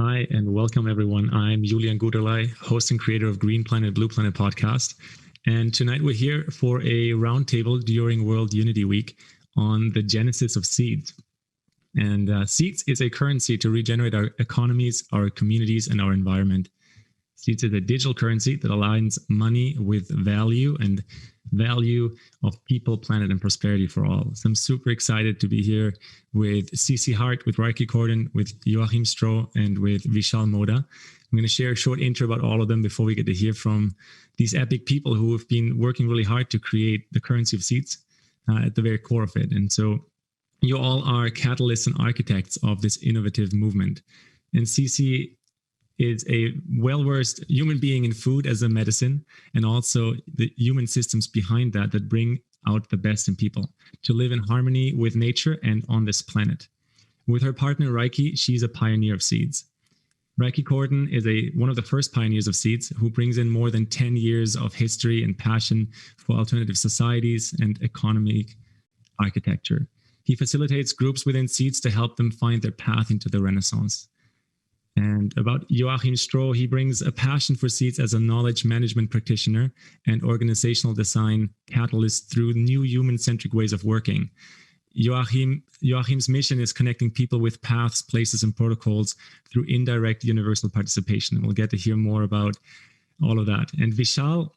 Hi, and welcome everyone. I'm Julian Guderley, host and creator of GreenPlanet-BluePlanet podcast. And tonight we're here for a roundtable during World Unity Week on the genesis of seeds. And seeds is a currency to regenerate our economies, our communities, and our environment. Seeds is a digital currency that aligns money with value and value of people, planet, and prosperity for all. So I'm super excited to be here with CeCe Hart, with Rieki Cordon, with Joachim Stroh, and with Vishal Modal. I'm going to share a short intro about all of them before we get to hear from these epic people who have been working really hard to create the currency of seeds at the very core of it. And so you all are catalysts and architects of this innovative movement. And CeCe is a well-versed human being in food as a medicine, and also the human systems behind that bring out the best in people to live in harmony with nature and on this planet. With her partner Rieki, she's a pioneer of seeds. Rieki Cordon is one of the first pioneers of seeds who brings in more than 10 years of history and passion for alternative societies and economic architecture. He facilitates groups within seeds to help them find their path into the Renaissance. And about Joachim Stroh, he brings a passion for seeds as a knowledge management practitioner and organizational design catalyst through new human-centric ways of working. Joachim's mission is connecting people with paths, places, and protocols through indirect universal participation. And we'll get to hear more about all of that. And Vishal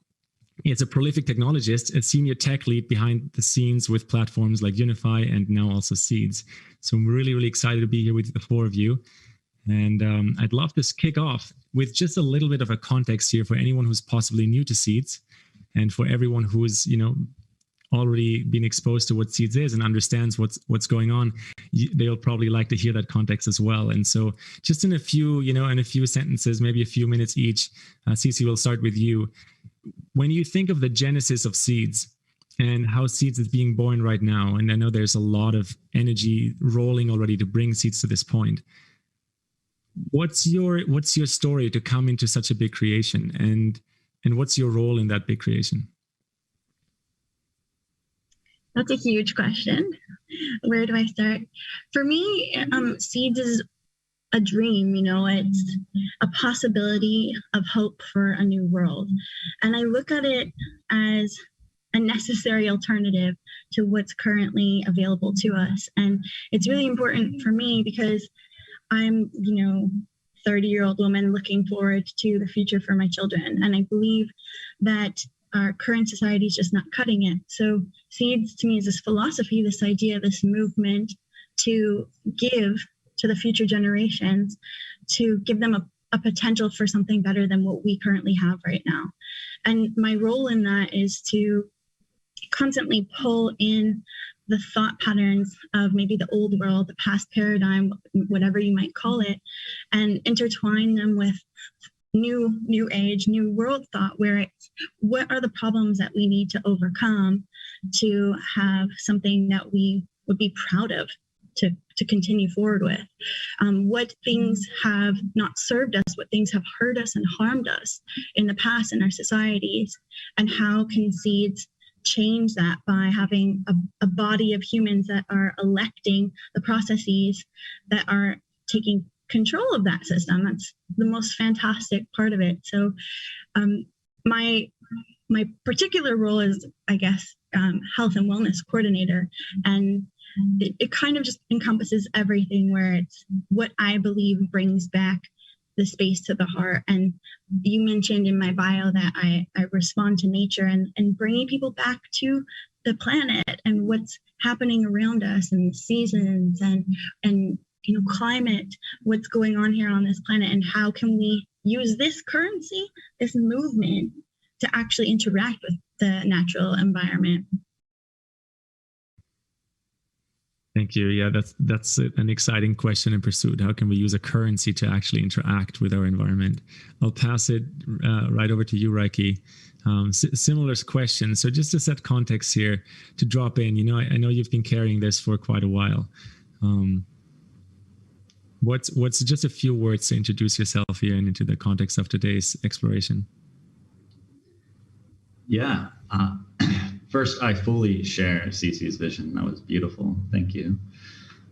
is a prolific technologist, a senior tech lead behind the scenes with platforms like Unify and now also Seeds. So I'm really, really excited to be here with the four of you. And I'd love to kick off with just a little bit of a context here for anyone who's possibly new to seeds, and for everyone who's already been exposed to what seeds is and understands what's going on. They'll probably like to hear that context as well. And so, just in a few sentences, maybe a few minutes each, CeCe, we'll start with you. When you think of the genesis of seeds and how seeds is being born right now, and I know there's a lot of energy rolling already to bring seeds to this point. What's your story to come into such a big creation, and what's your role in that big creation? That's a huge question. Where do I start? For me, seeds is a dream. It's a possibility of hope for a new world, and I look at it as a necessary alternative to what's currently available to us. And it's really important for me because I'm, 30-year-old woman looking forward to the future for my children. And I believe that our current society is just not cutting it. So seeds to me is this philosophy, this idea, this movement to give to the future generations, to give them a potential for something better than what we currently have right now. And my role in that is to constantly pull in the thought patterns of maybe the old world, the past paradigm, whatever you might call it, and intertwine them with new age, new world thought, where it's what are the problems that we need to overcome to have something that we would be proud of to continue forward with. What things have not served us, what things have hurt us and harmed us in the past in our societies, and how can seeds change that by having a body of humans that are electing the processes that are taking control of that system. That's the most fantastic part of it. So my particular role is, I guess, health and wellness coordinator. And it kind of just encompasses everything, where it's what I believe brings back the space to the heart. And you mentioned in my bio that I respond to nature and bringing people back to the planet and what's happening around us, and seasons and climate, what's going on here on this planet, and how can we use this currency, this movement, to actually interact with the natural environment. Thank you. Yeah, that's an exciting question and pursuit. How can we use a currency to actually interact with our environment? I'll pass it right over to you, Rieki. Similar question. So just to set context here, to drop in, I know you've been carrying this for quite a while. What's just a few words to introduce yourself here and into the context of today's exploration? Yeah. First, I fully share CeCe's vision. That was beautiful. Thank you.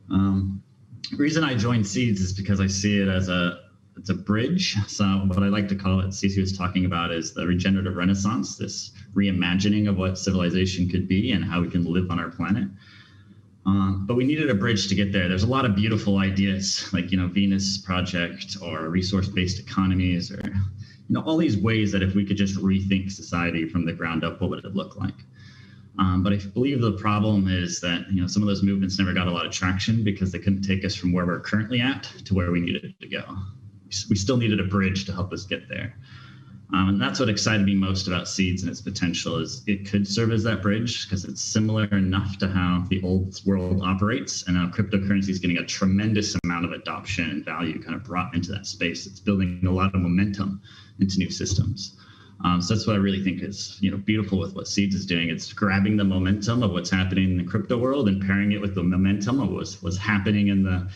The reason I joined Seeds is because I see it as a it's a bridge. So what I like to call it, CeCe was talking about, is the regenerative renaissance, this reimagining of what civilization could be and how we can live on our planet. But we needed a bridge to get there. There's a lot of beautiful ideas like, Venus Project or resource-based economies, or, all these ways that if we could just rethink society from the ground up, what would it look like? But I believe the problem is that, some of those movements never got a lot of traction because they couldn't take us from where we're currently at to where we needed to go. We still needed a bridge to help us get there. And that's what excited me most about Seeds and its potential, is it could serve as that bridge because it's similar enough to how the old world operates, and now cryptocurrency is getting a tremendous amount of adoption and value kind of brought into that space. It's building a lot of momentum into new systems. So that's what I really think is, beautiful with what Seeds is doing. It's grabbing the momentum of what's happening in the crypto world and pairing it with the momentum of what's happening in the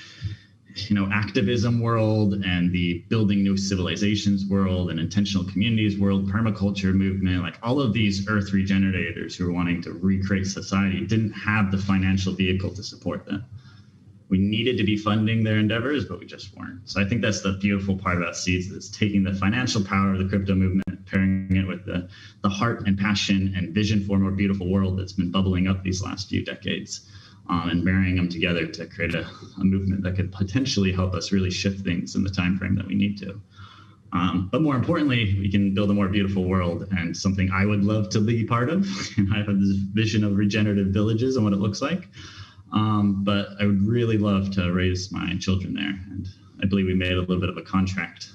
activism world and the building new civilizations world and intentional communities world, permaculture movement. Like all of these earth regenerators who are wanting to recreate society didn't have the financial vehicle to support them. We needed to be funding their endeavors, but we just weren't. So I think that's the beautiful part about Seeds, is taking the financial power of the crypto movement, pairing it with the heart and passion and vision for a more beautiful world that's been bubbling up these last few decades. And marrying them together to create a movement that could potentially help us really shift things in the time frame that we need to. But more importantly, we can build a more beautiful world, and something I would love to be part of. I have this vision of regenerative villages and what it looks like. But I would really love to raise my children there. And I believe we made a little bit of a contract,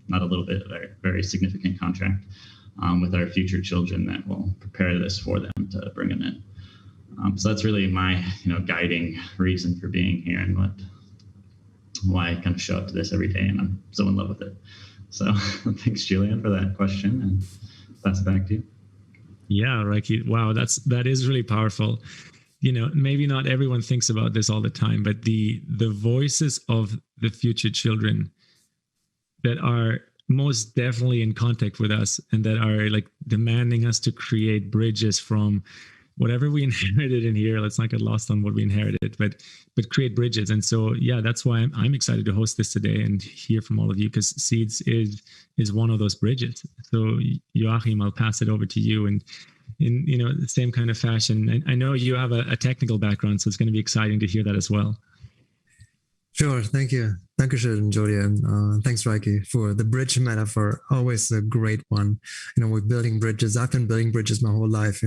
not a little bit, a very, very significant contract with our future children that will prepare this for them to bring them in. So that's really my, guiding reason for being here, and why I kind of show up to this every day, and I'm so in love with it. So thanks, Julian, for that question, and pass it back to you. Yeah, Rieki. Wow, that is really powerful. Maybe not everyone thinks about this all the time, but the voices of the future children that are most definitely in contact with us and that are like demanding us to create bridges from whatever we inherited in here. Let's not get lost on what we inherited, but create bridges. And so, yeah, that's why I'm excited to host this today and hear from all of you, because Seeds is one of those bridges. So Joachim, I'll pass it over to you, and in the same kind of fashion. I know you have a technical background, so it's going to be exciting to hear that as well. Sure. Thank you. Dankeschön, Julian. Thanks, Rieki, for the bridge metaphor. Always a great one. We're building bridges. I've been building bridges my whole life,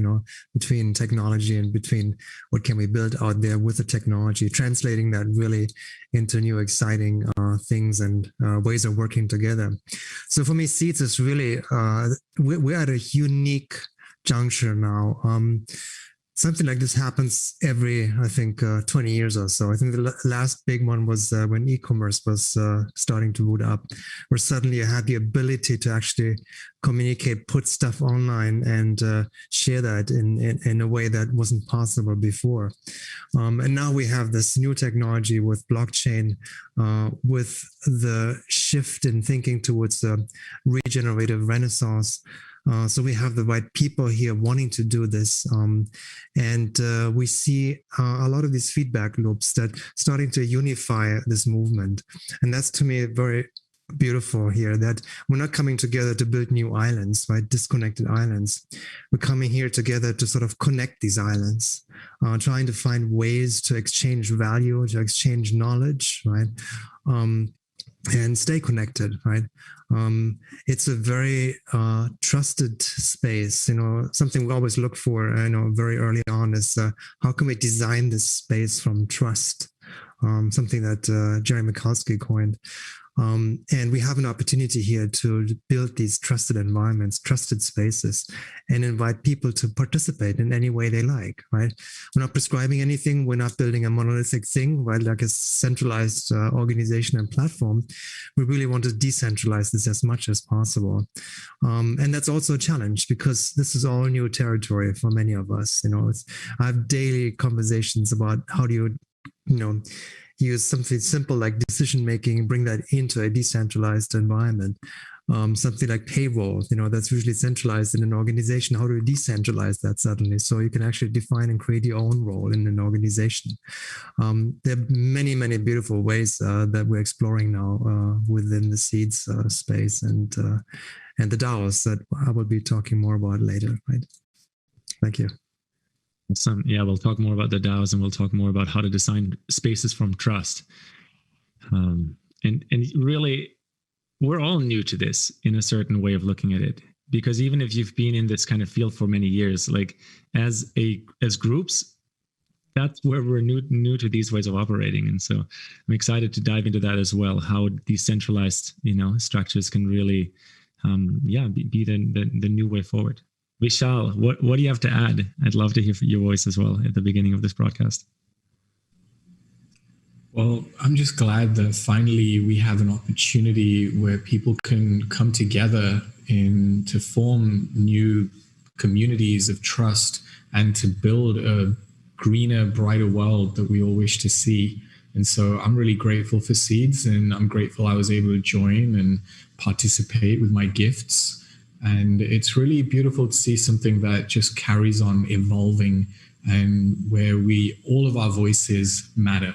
between technology and between what can we build out there with the technology, translating that really into new exciting things and ways of working together. So for me, Seeds is really, we're at a unique juncture now. Something like this happens every, I think, 20 years or so. I think the last big one was when e-commerce was starting to boot up, where suddenly you had the ability to actually communicate, put stuff online, and share that in a way that wasn't possible before. And now we have this new technology with blockchain, with the shift in thinking towards the regenerative renaissance. So we have the right people here wanting to do this. And we see a lot of these feedback loops that starting to unify this movement. And that's, to me, very beautiful here, that we're not coming together to build new islands, right? Disconnected islands. We're coming here together to sort of connect these islands, trying to find ways to exchange value, to exchange knowledge, right? And stay connected, right? It's a very trusted space. Something we always look for, very early on is how can we design this space from trust? Something that Jerry Michalski coined. And we have an opportunity here to build these trusted environments, trusted spaces, and invite people to participate in any way they like, right? We're not prescribing anything. We're not building a monolithic thing, right? Like a centralized organization and platform. We really want to decentralize this as much as possible. And that's also a challenge because this is all new territory for many of us. I have daily conversations about how do you, use something simple like decision making, bring that into a decentralized environment. something like payroll, that's usually centralized in an organization. How do you decentralize that suddenly? So you can actually define and create your own role in an organization. There are many, many beautiful ways that we're exploring now within the seeds space and the DAOs that I will be talking more about later, right? Thank you. Awesome. Yeah, we'll talk more about the DAOs and we'll talk more about how to design spaces from trust. And really, we're all new to this in a certain way of looking at it, because even if you've been in this kind of field for many years, like as groups, that's where we're new to these ways of operating. And so I'm excited to dive into that as well, how decentralized, structures can really, be the new way forward. Vishal, what do you have to add? I'd love to hear your voice as well at the beginning of this broadcast. Well, I'm just glad that finally we have an opportunity where people can come together to form new communities of trust and to build a greener, brighter world that we all wish to see. And so I'm really grateful for Seeds, and I'm grateful I was able to join and participate with my gifts. And it's really beautiful to see something that just carries on evolving and where all of our voices matter.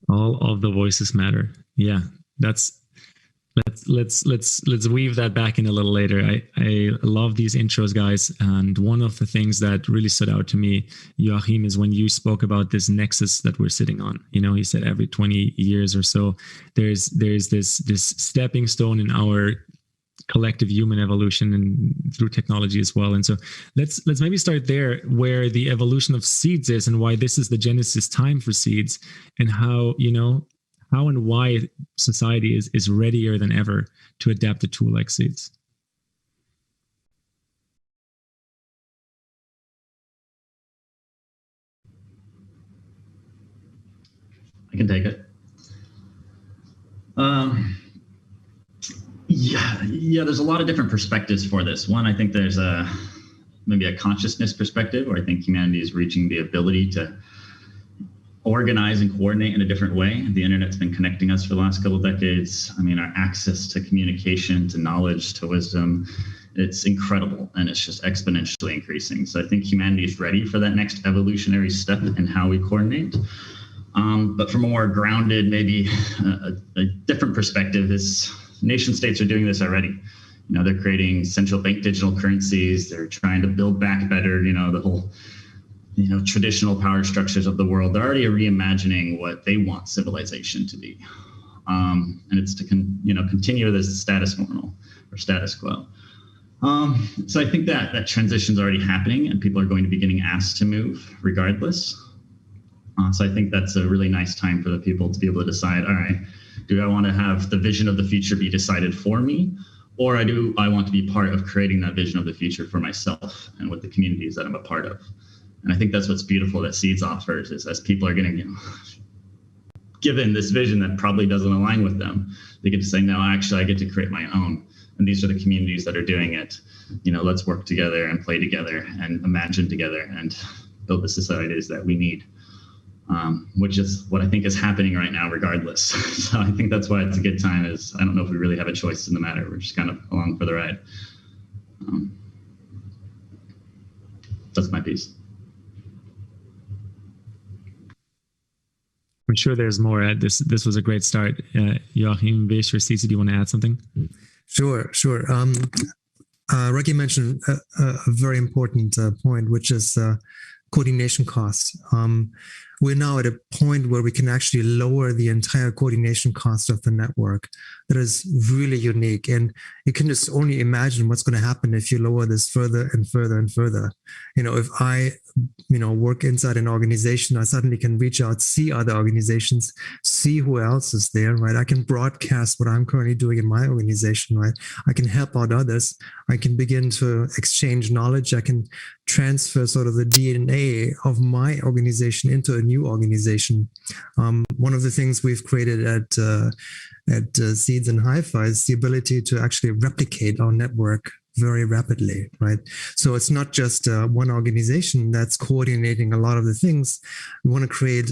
All of the voices matter. Yeah, let's weave that back in a little later. I love these intros, guys. And one of the things that really stood out to me, Joachim, is when you spoke about this nexus that we're sitting on. He said every 20 years or so, there's this stepping stone in our collective human evolution and through technology as well. And so let's maybe start there, where the evolution of Seeds is and why this is the genesis time for Seeds, and how and why society is readier than ever to adapt a tool like Seeds. I can take it. Yeah, there's a lot of different perspectives for this. One, I think there's maybe a consciousness perspective, where I think humanity is reaching the ability to organize and coordinate in a different way. The internet's been connecting us for the last couple of decades. I mean, our access to communication, to knowledge, to wisdom, it's incredible, and it's just exponentially increasing. So I think humanity is ready for that next evolutionary step in how we coordinate. But from a more grounded, maybe a different perspective, is nation states are doing this already. They're creating central bank digital currencies. They're trying to build back better, the whole traditional power structures of the world. They're already reimagining what they want civilization to be. And it's to continue this status normal or status quo. So I think that transition is already happening, and people are going to be getting asked to move regardless. So I think that's a really nice time for the people to be able to decide, all right, do I want to have the vision of the future be decided for me? Or do I want to be part of creating that vision of the future for myself and with the communities that I'm a part of? And I think that's what's beautiful that Seeds offers, is as people are getting given this vision that probably doesn't align with them, they get to say, no, actually, I get to create my own. And these are the communities that are doing it. Let's work together and play together and imagine together and build the societies that we need, which is what I think is happening right now regardless. So I think that's why it's a good time. Is I don't know if we really have a choice in the matter. We're just kind of along for the ride. That's my piece. I'm sure there's more. This was a great start. Joachim, Vish, or CeCe, do you want to add something? Sure. Rieki mentioned a very important point, which is coordination costs. We're now at a point where we can actually lower the entire coordination cost of the network. That is really unique. And you can just only imagine what's going to happen if you lower this further and further and further. If I, work inside an organization, I suddenly can reach out, see other organizations, see who else is there, right? I can broadcast what I'm currently doing in my organization, right? I can help out others. I can begin to exchange knowledge. I can transfer sort of the DNA of my organization into a new organization. One of the things we've created at Seeds and Hi-Fi is the ability to actually replicate our network very rapidly, right? So it's not just one organization that's coordinating a lot of the things. We want to create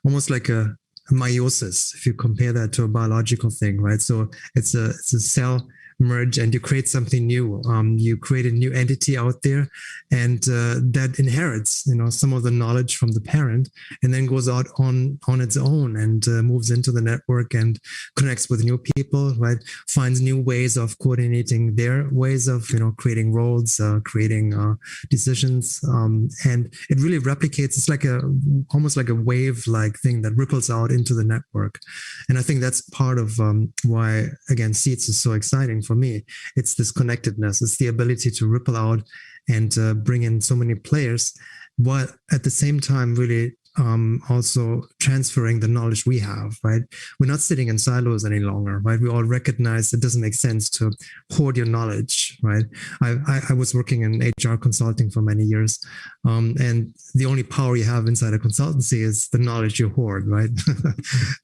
almost like a meiosis, if you compare that to a biological thing, right? So it's a cell merge and you create something new. You create a new entity out there, and that inherits, some of the knowledge from the parent, and then goes out on its own and moves into the network and connects with new people, right? Finds new ways of coordinating their ways of, creating roles, creating decisions, and it really replicates. It's like almost like a wave-like thing that ripples out into the network, and I think that's part of why, again, Seeds is so exciting for me. It's this connectedness. It's the ability to ripple out and bring in so many players, while at the same time really also transferring the knowledge we have, right? We're not sitting in silos any longer, right? We all recognize it doesn't make sense to hoard your knowledge, right? I was working in HR consulting for many years, and the only power you have inside a consultancy is the knowledge you hoard, right?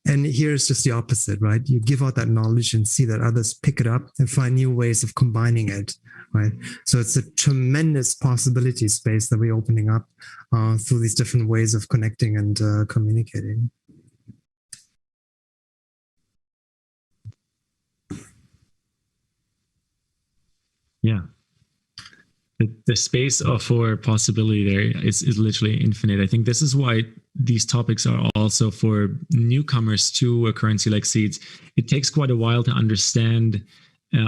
And here's just the opposite, right? You give out that knowledge and see that others pick it up and find new ways of combining it, right? So it's a tremendous possibility space that we're opening up through these different ways of connecting and communicating. Yeah. The space for possibility there is literally infinite. I think this is why these topics are also for newcomers to a currency like Seeds. It takes quite a while to understand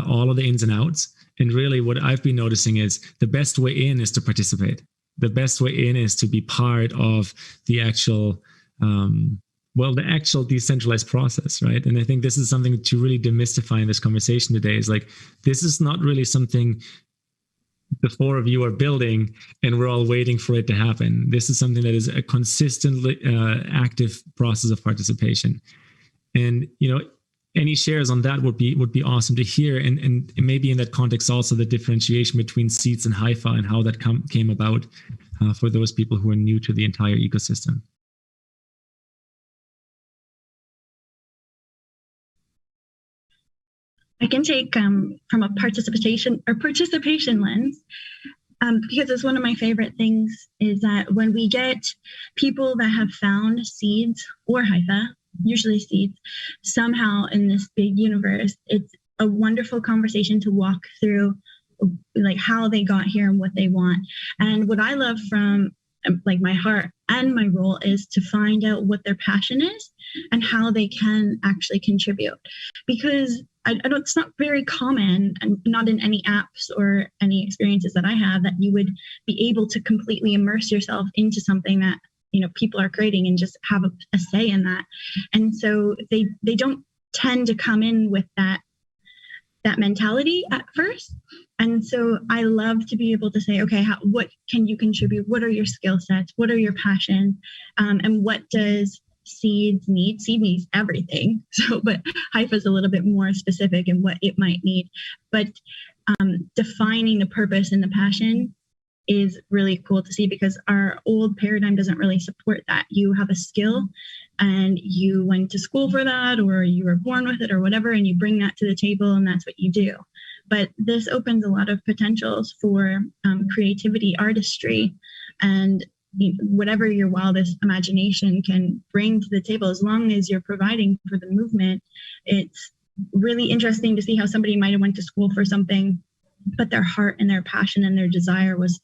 all of the ins and outs. And really what I've been noticing is the best way in is to participate. The best way in is to be part of the actual, the actual decentralized process, right? And I think this is something to really demystify in this conversation today, is like, this is not really something the four of you are building and we're all waiting for it to happen. This is something that is a consistently active process of participation. And, any shares on that would be awesome to hear. And maybe in that context, also the differentiation between Seeds and Haifa and how that came about for those people who are new to the entire ecosystem. I can take from a participation lens, because it's one of my favorite things is that when we get people that have found Seeds or Haifa, usually Seeds, somehow in this big universe, it's a wonderful conversation to walk through, like how they got here and what they want. And what I love from like my heart and my role is to find out what their passion is and how they can actually contribute. Because it's not very common, and not in any apps or any experiences that I have, that you would be able to completely immerse yourself into something that people are creating and just have a say in that. And so they don't tend to come in with that mentality at first. And so I love to be able to say, okay, what can you contribute? What are your skill sets? What are your passions? And what does Seeds need? Seed needs everything. So, but Haifa is a little bit more specific in what it might need. But defining the purpose and the passion is really cool to see, because our old paradigm doesn't really support that. You have a skill and you went to school for that, or you were born with it or whatever, and you bring that to the table and that's what you do. But this opens a lot of potentials for creativity, artistry, and whatever your wildest imagination can bring to the table, as long as you're providing for the movement. It's really interesting to see how somebody might have went to school for something, but their heart and their passion and their desire was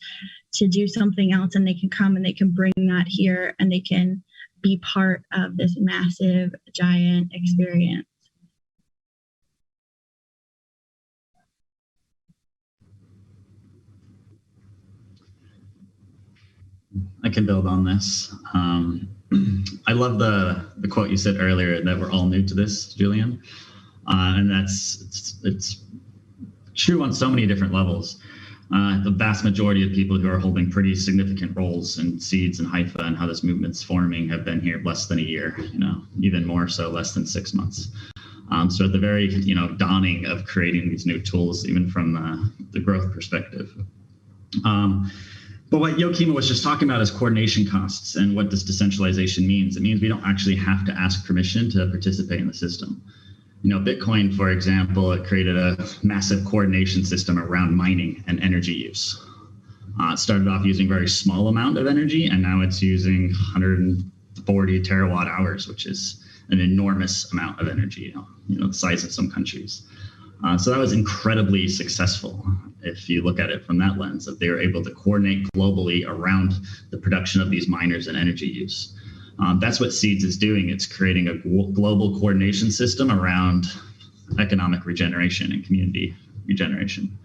to do something else, and they can come and they can bring that here and they can be part of this massive, giant experience. I can build on this. I love the quote you said earlier, that we're all new to this, Julian. And it's true on so many different levels. The vast majority of people who are holding pretty significant roles in Seeds and Haifa and how this movement's forming have been here less than a year, even more so, less than 6 months. So at the very, dawning of creating these new tools, even from the growth perspective. But what Joachim was just talking about is coordination costs, and what this decentralization means. It means we don't actually have to ask permission to participate in the system. Bitcoin, for example, it created a massive coordination system around mining and energy use. It started off using a very small amount of energy, and now it's using 140 terawatt hours, which is an enormous amount of energy, the size of some countries. So that was incredibly successful if you look at it from that lens, that they were able to coordinate globally around the production of these miners and energy use. That's what CeCe is doing. It's creating a global coordination system around economic regeneration and community regeneration.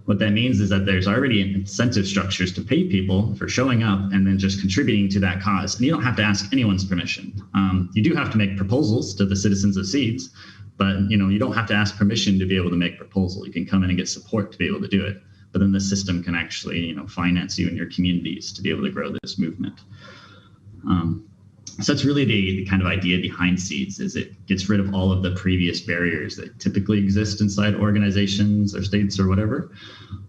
What that means is that there's already incentive structures to pay people for showing up and then just contributing to that cause. And you don't have to ask anyone's permission. You do have to make proposals to the citizens of CeCe, but you don't have to ask permission to be able to make proposal. You can come in and get support to be able to do it. But then the system can actually finance you and your communities to be able to grow this movement. So that's really the kind of idea behind CeCe, is it gets rid of all of the previous barriers that typically exist inside organizations or states or whatever,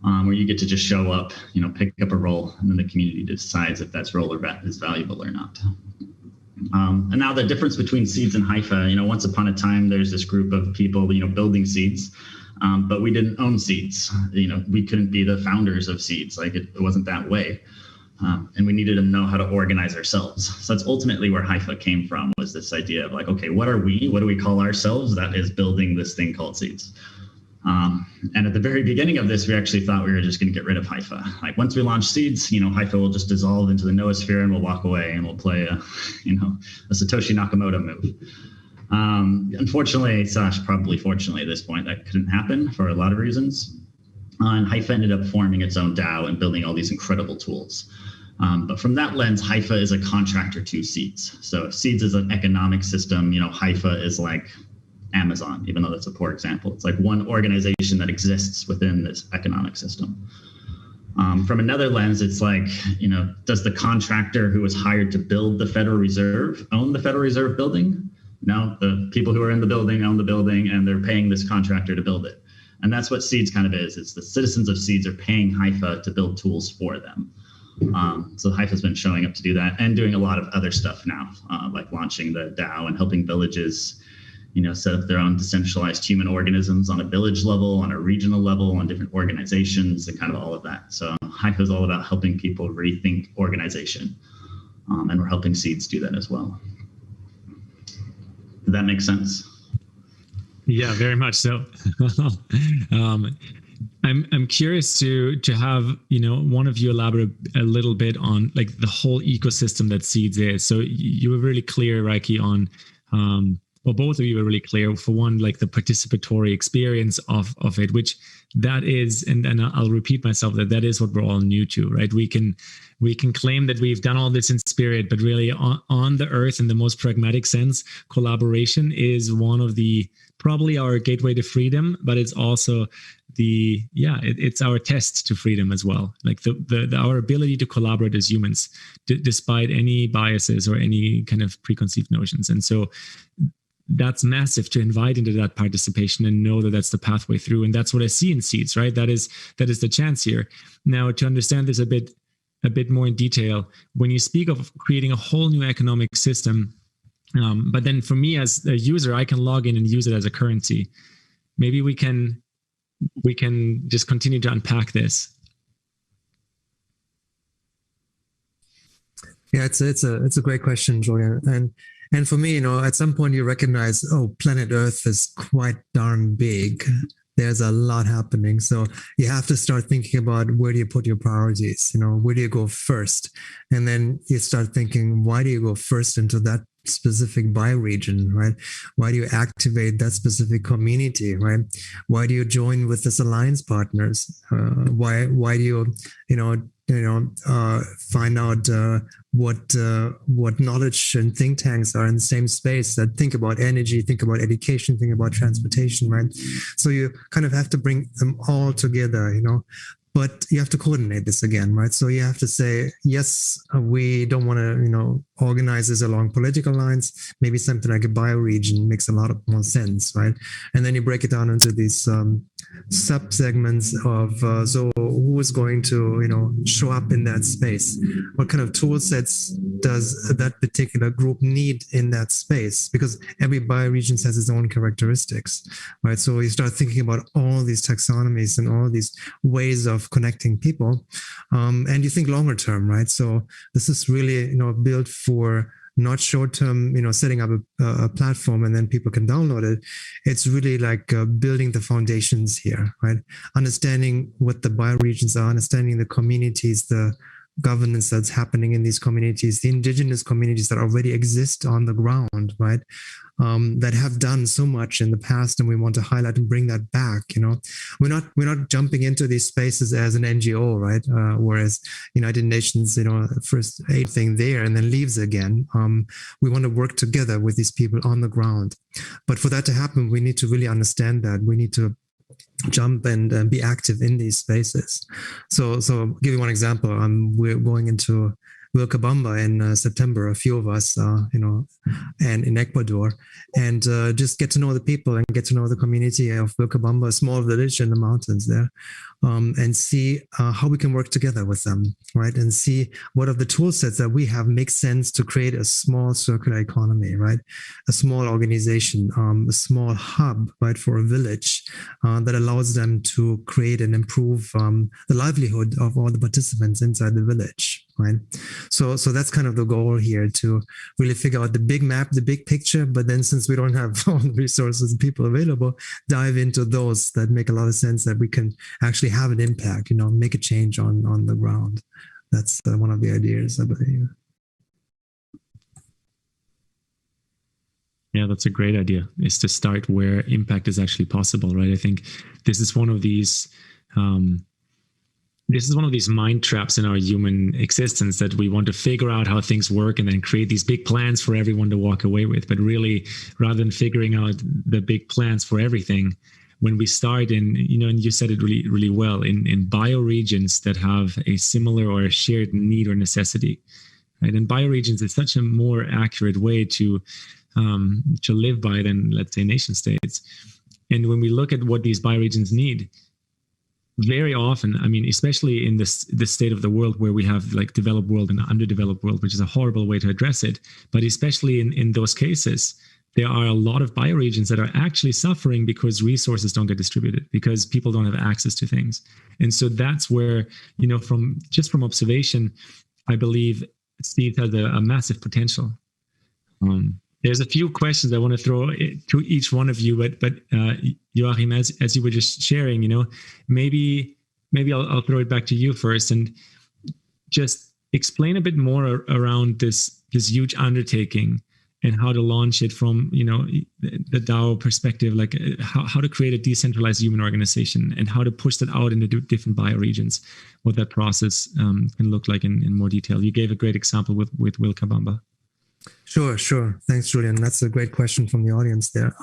where you get to just show up, pick up a role, and then the community decides if that role is valuable or not. And now the difference between CeCe and Haifa, once upon a time, there's this group of people, building CeCe, but we didn't own CeCe. We couldn't be the founders of CeCe. Like it wasn't that way. And we needed to know how to organize ourselves. So that's ultimately where Haifa came from, was this idea of like, okay, what are we? What do we call ourselves? That is building this thing called CeCe. And at the very beginning of this, we actually thought we were just going to get rid of Haifa. Like once we launch CeCe, Haifa will just dissolve into the noosphere and we'll walk away and we'll play a Satoshi Nakamoto move. Unfortunately, / probably fortunately at this point, that couldn't happen for a lot of reasons. And Haifa ended up forming its own DAO and building all these incredible tools. But from that lens, Haifa is a contractor to CeCe. So if CeCe is an economic system, Haifa is like Amazon, even though that's a poor example. It's like one organization that exists within this economic system. From another lens, it's like, does the contractor who was hired to build the Federal Reserve own the Federal Reserve building? No, the people who are in the building own the building, and they're paying this contractor to build it. And that's what CeCe kind of is. It's the citizens of CeCe are paying Haifa to build tools for them. So Haifa's been showing up to do that and doing a lot of other stuff now, like launching the DAO and helping villages, set up their own decentralized human organisms on a village level, on a regional level, on different organizations, and kind of all of that. So Haifa is all about helping people rethink organization. And we're helping CeCe do that as well. Did that make sense? Yeah, very much so. I'm curious to have one of you elaborate a little bit on like the whole ecosystem that CeCe is. So you were really clear, Rieki, on well, both of you were really clear. For one, like the participatory experience of it, which that is, and I'll repeat myself, that is what we're all new to, right? We can claim that we've done all this in spirit, but really on the earth, in the most pragmatic sense, collaboration is one of the probably our gateway to freedom, but it's also it's our test to freedom as well. Like our ability to collaborate as humans, despite any biases or any kind of preconceived notions. And so that's massive to invite into that participation and know that that's the pathway through. And that's what I see in CeCe, right? That is the chance here. Now, to understand this a bit more in detail, when you speak of creating a whole new economic system, but then for me as a user, I can log in and use it as a currency. Maybe we can just continue to unpack this. Yeah, it's a great question, Julian. And for me, at some point you recognize, planet Earth is quite darn big. There's a lot happening. So you have to start thinking about where do you put your priorities? Where do you go first? And then you start thinking, why do you go first into that specific bioregion, right? Why do you activate that specific community, right? Why do you join with this alliance partners? Why do you, find out what knowledge and think tanks are in the same space that think about energy, think about education, think about transportation, right? So you kind of have to bring them all together, but you have to coordinate this again, right? So you have to say, yes, we don't want to, organize this along political lines. Maybe something like a bioregion makes a lot of more sense, right? And then you break it down into these sub-segments of, so who is going to, show up in that space? What kind of tool sets does that particular group need in that space? Because every bioregion has its own characteristics, right? So you start thinking about all these taxonomies and all these ways of connecting people, and you think longer term, right? So this is really, built for not short term, setting up a platform and then people can download it. It's really like building the foundations here, right? Understanding what the bioregions are, understanding the communities, the governance that's happening in these communities, the indigenous communities that already exist on the ground, right? That have done so much in the past, and we want to highlight and bring that back. We're not jumping into these spaces as an NGO, right? Whereas United Nations, first aid thing there and then leaves again. We want to work together with these people on the ground, but for that to happen, we need to really understand that. We need to jump and be active in these spaces. So give you one example. We're going into Vilcabamba in September, a few of us, and in Ecuador, and just get to know the people and get to know the community of Vilcabamba, a small village in the mountains there, and see how we can work together with them, right? And see what of the tool sets that we have make sense to create a small circular economy, right? A small organization, a small hub, right, for a village that allows them to create and improve the livelihood of all the participants inside the village. Right. So that's kind of the goal here, to really figure out the big map, the big picture. But then since we don't have all the resources and people available, dive into those that make a lot of sense, that we can actually have an impact, make a change on the ground. That's one of the ideas, I believe. Yeah, that's a great idea, is to start where impact is actually possible, right? I think this is one of these mind traps in our human existence, that we want to figure out how things work and then create these big plans for everyone to walk away with. But really, rather than figuring out the big plans for everything, when we start in, and you said it really, really well, in bioregions that have a similar or a shared need or necessity, right? And bioregions is such a more accurate way to live by than, let's say, nation states. And when we look at what these bioregions need, very often, especially in this state of the world where we have like developed world and underdeveloped world, which is a horrible way to address it, but especially in those cases, there are a lot of bioregions that are actually suffering because resources don't get distributed, because people don't have access to things. And so that's where, from observation, I believe Steve has a massive potential. There's a few questions I want to throw to each one of you, but Joachim, as you were just sharing, maybe I'll throw it back to you first, and just explain a bit more around this huge undertaking and how to launch it from the DAO perspective, like how to create a decentralized human organization and how to push that out into different bioregions, what that process can look like in more detail. You gave a great example with Vilcabamba. Sure. Thanks, Julian. That's a great question from the audience there.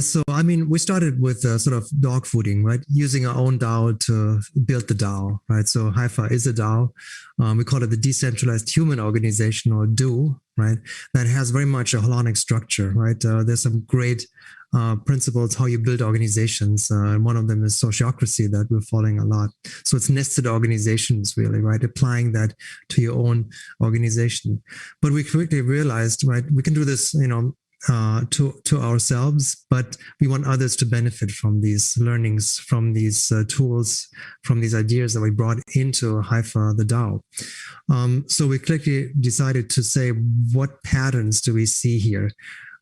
So we started with sort of dog fooding, right? Using our own DAO to build the DAO, right? So Haifa is a DAO. We call it the Decentralized Human Organization, or DO, right? That has very much a holonic structure, right? There's some great principles how you build organizations. And one of them is sociocracy that we're following a lot. So it's nested organizations, really, right? Applying that to your own organization. But we quickly realized, right, we can do this, to ourselves, but we want others to benefit from these learnings, from these tools, from these ideas that we brought into Haifa, the DAO. So we quickly decided to say, what patterns do we see here?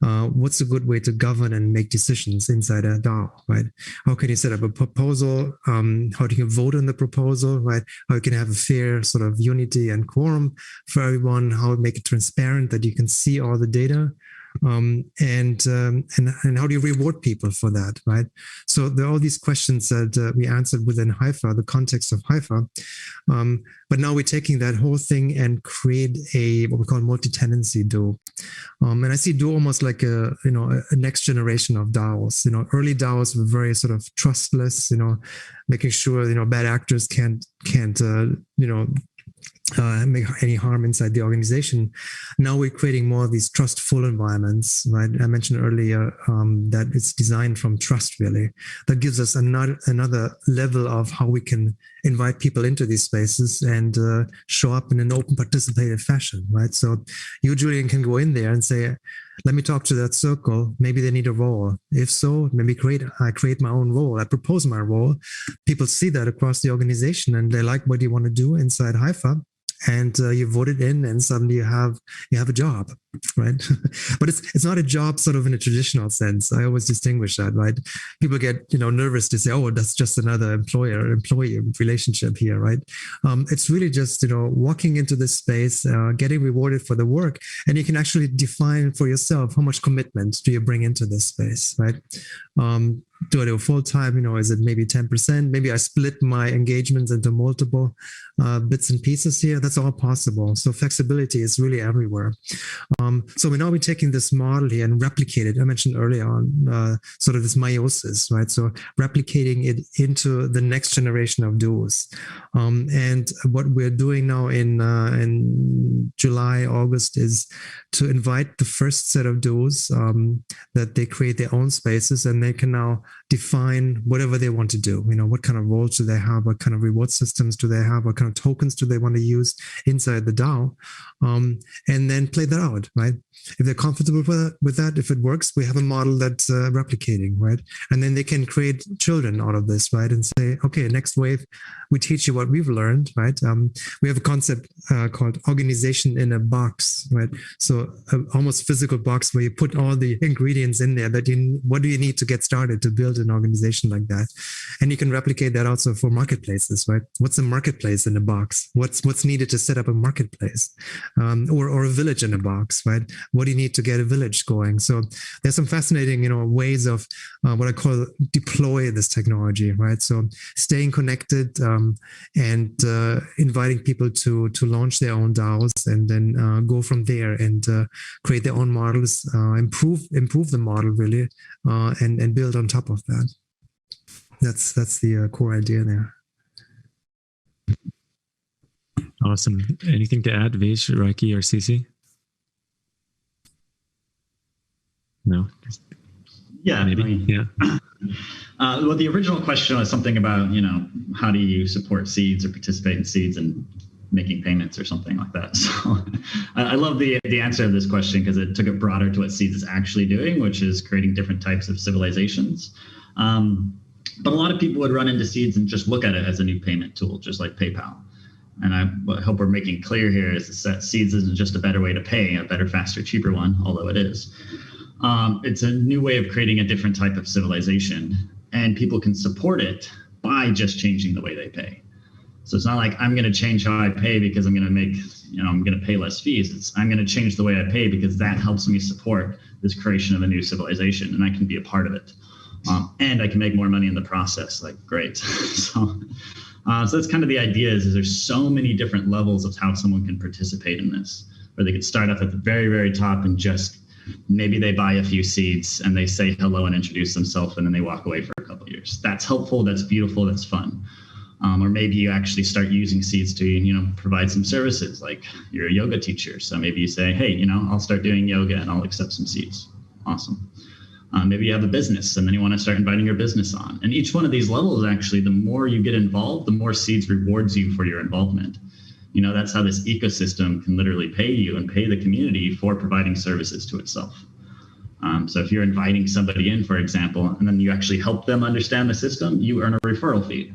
What's a good way to govern and make decisions inside a DAO, right? How can you set up a proposal? How do you vote on the proposal, right? How you can have a fair sort of unity and quorum for everyone? How to make it transparent that you can see all the data? And how do you reward people for that, right? So there are all these questions that we answered within Haifa, the context of Haifa. But now we're taking that whole thing and create what we call multi-tenancy DAO. And I see DAO almost like a next generation of DAOs. Early DAOs were very sort of trustless, making sure, bad actors can't make any harm inside the organization. Now we're creating more of these trustful environments, right? I mentioned earlier that it's designed from trust, really. That gives us another level of how we can invite people into these spaces and show up in an open, participative fashion, right? So you, Julian, can go in there and say, let me talk to that circle. Maybe they need a role. If so, maybe I create my own role. I propose my role. People see that across the organization and they like what you want to do inside Haifa. And you vote it in, and suddenly you have a job, right? But it's not a job sort of in a traditional sense. I always distinguish that, right? People get nervous to say, oh, that's just another employer-employee relationship here, right? It's really just walking into this space, getting rewarded for the work, and you can actually define for yourself how much commitment do you bring into this space, right? Do I do full time? Is it maybe 10%? Maybe I split my engagements into multiple bits and pieces here. That's all possible. So flexibility is really everywhere. So we're now taking this model here and replicate it. I mentioned earlier on sort of this meiosis, right? So replicating it into the next generation of duos. And what we're doing now in July, August is to invite the first set of duos that they create their own spaces, and they can now define whatever they want to do. What kind of roles do they have? What kind of reward systems do they have? What kind of tokens do they want to use inside the DAO? And then play that out, right? If they're comfortable with that, if it works, we have a model that's replicating, right? And then they can create children out of this, right? And say, okay, next wave, we teach you what we've learned, right? We have a concept called organization in a box, right? So almost physical box where you put all the ingredients in there what do you need to get started to build an organization like that? And you can replicate that also for marketplaces, right? What's a marketplace in a box? What's needed to set up a marketplace? Or a village in a box, right? What do you need to get a village going? So there's some fascinating, ways of what I call deploy this technology, right? So staying connected and inviting people to launch their own DAOs and then go from there and create their own models, improve the model really, and build on top of that. That's the core idea there. Awesome. Anything to add, Vish, Rieki, or CeCe? No. Yeah, maybe. Yeah. Well, the original question was something about, how do you support seeds or participate in seeds and making payments or something like that. So I love the answer of this question because it took it broader to what seeds is actually doing, which is creating different types of civilizations. But a lot of people would run into seeds and just look at it as a new payment tool, just like PayPal. And I hope we're making clear here is that seeds isn't just a better way to pay, a better, faster, cheaper one, although it is. It's a new way of creating a different type of civilization, and people can support it by just changing the way they pay. So it's not like I'm going to change how I pay because I'm going to make, I'm going to pay less fees. It's I'm going to change the way I pay because that helps me support this creation of a new civilization, and I can be a part of it. And I can make more money in the process. Like, great. So that's kind of the idea is there's so many different levels of how someone can participate in this, where they could start off at the very, very top and just maybe they buy a few seeds and they say hello and introduce themselves, and then they walk away for a couple of years. That's helpful. That's beautiful. That's fun. Or maybe you actually start using seeds to, provide some services, like you're a yoga teacher. So maybe you say, hey, I'll start doing yoga and I'll accept some seeds. Awesome. Maybe you have a business and then you want to start inviting your business on. And each one of these levels, actually, the more you get involved, the more seeds rewards you for your involvement. That's how this ecosystem can literally pay you and pay the community for providing services to itself. So if you're inviting somebody in, for example, and then you actually help them understand the system, you earn a referral fee.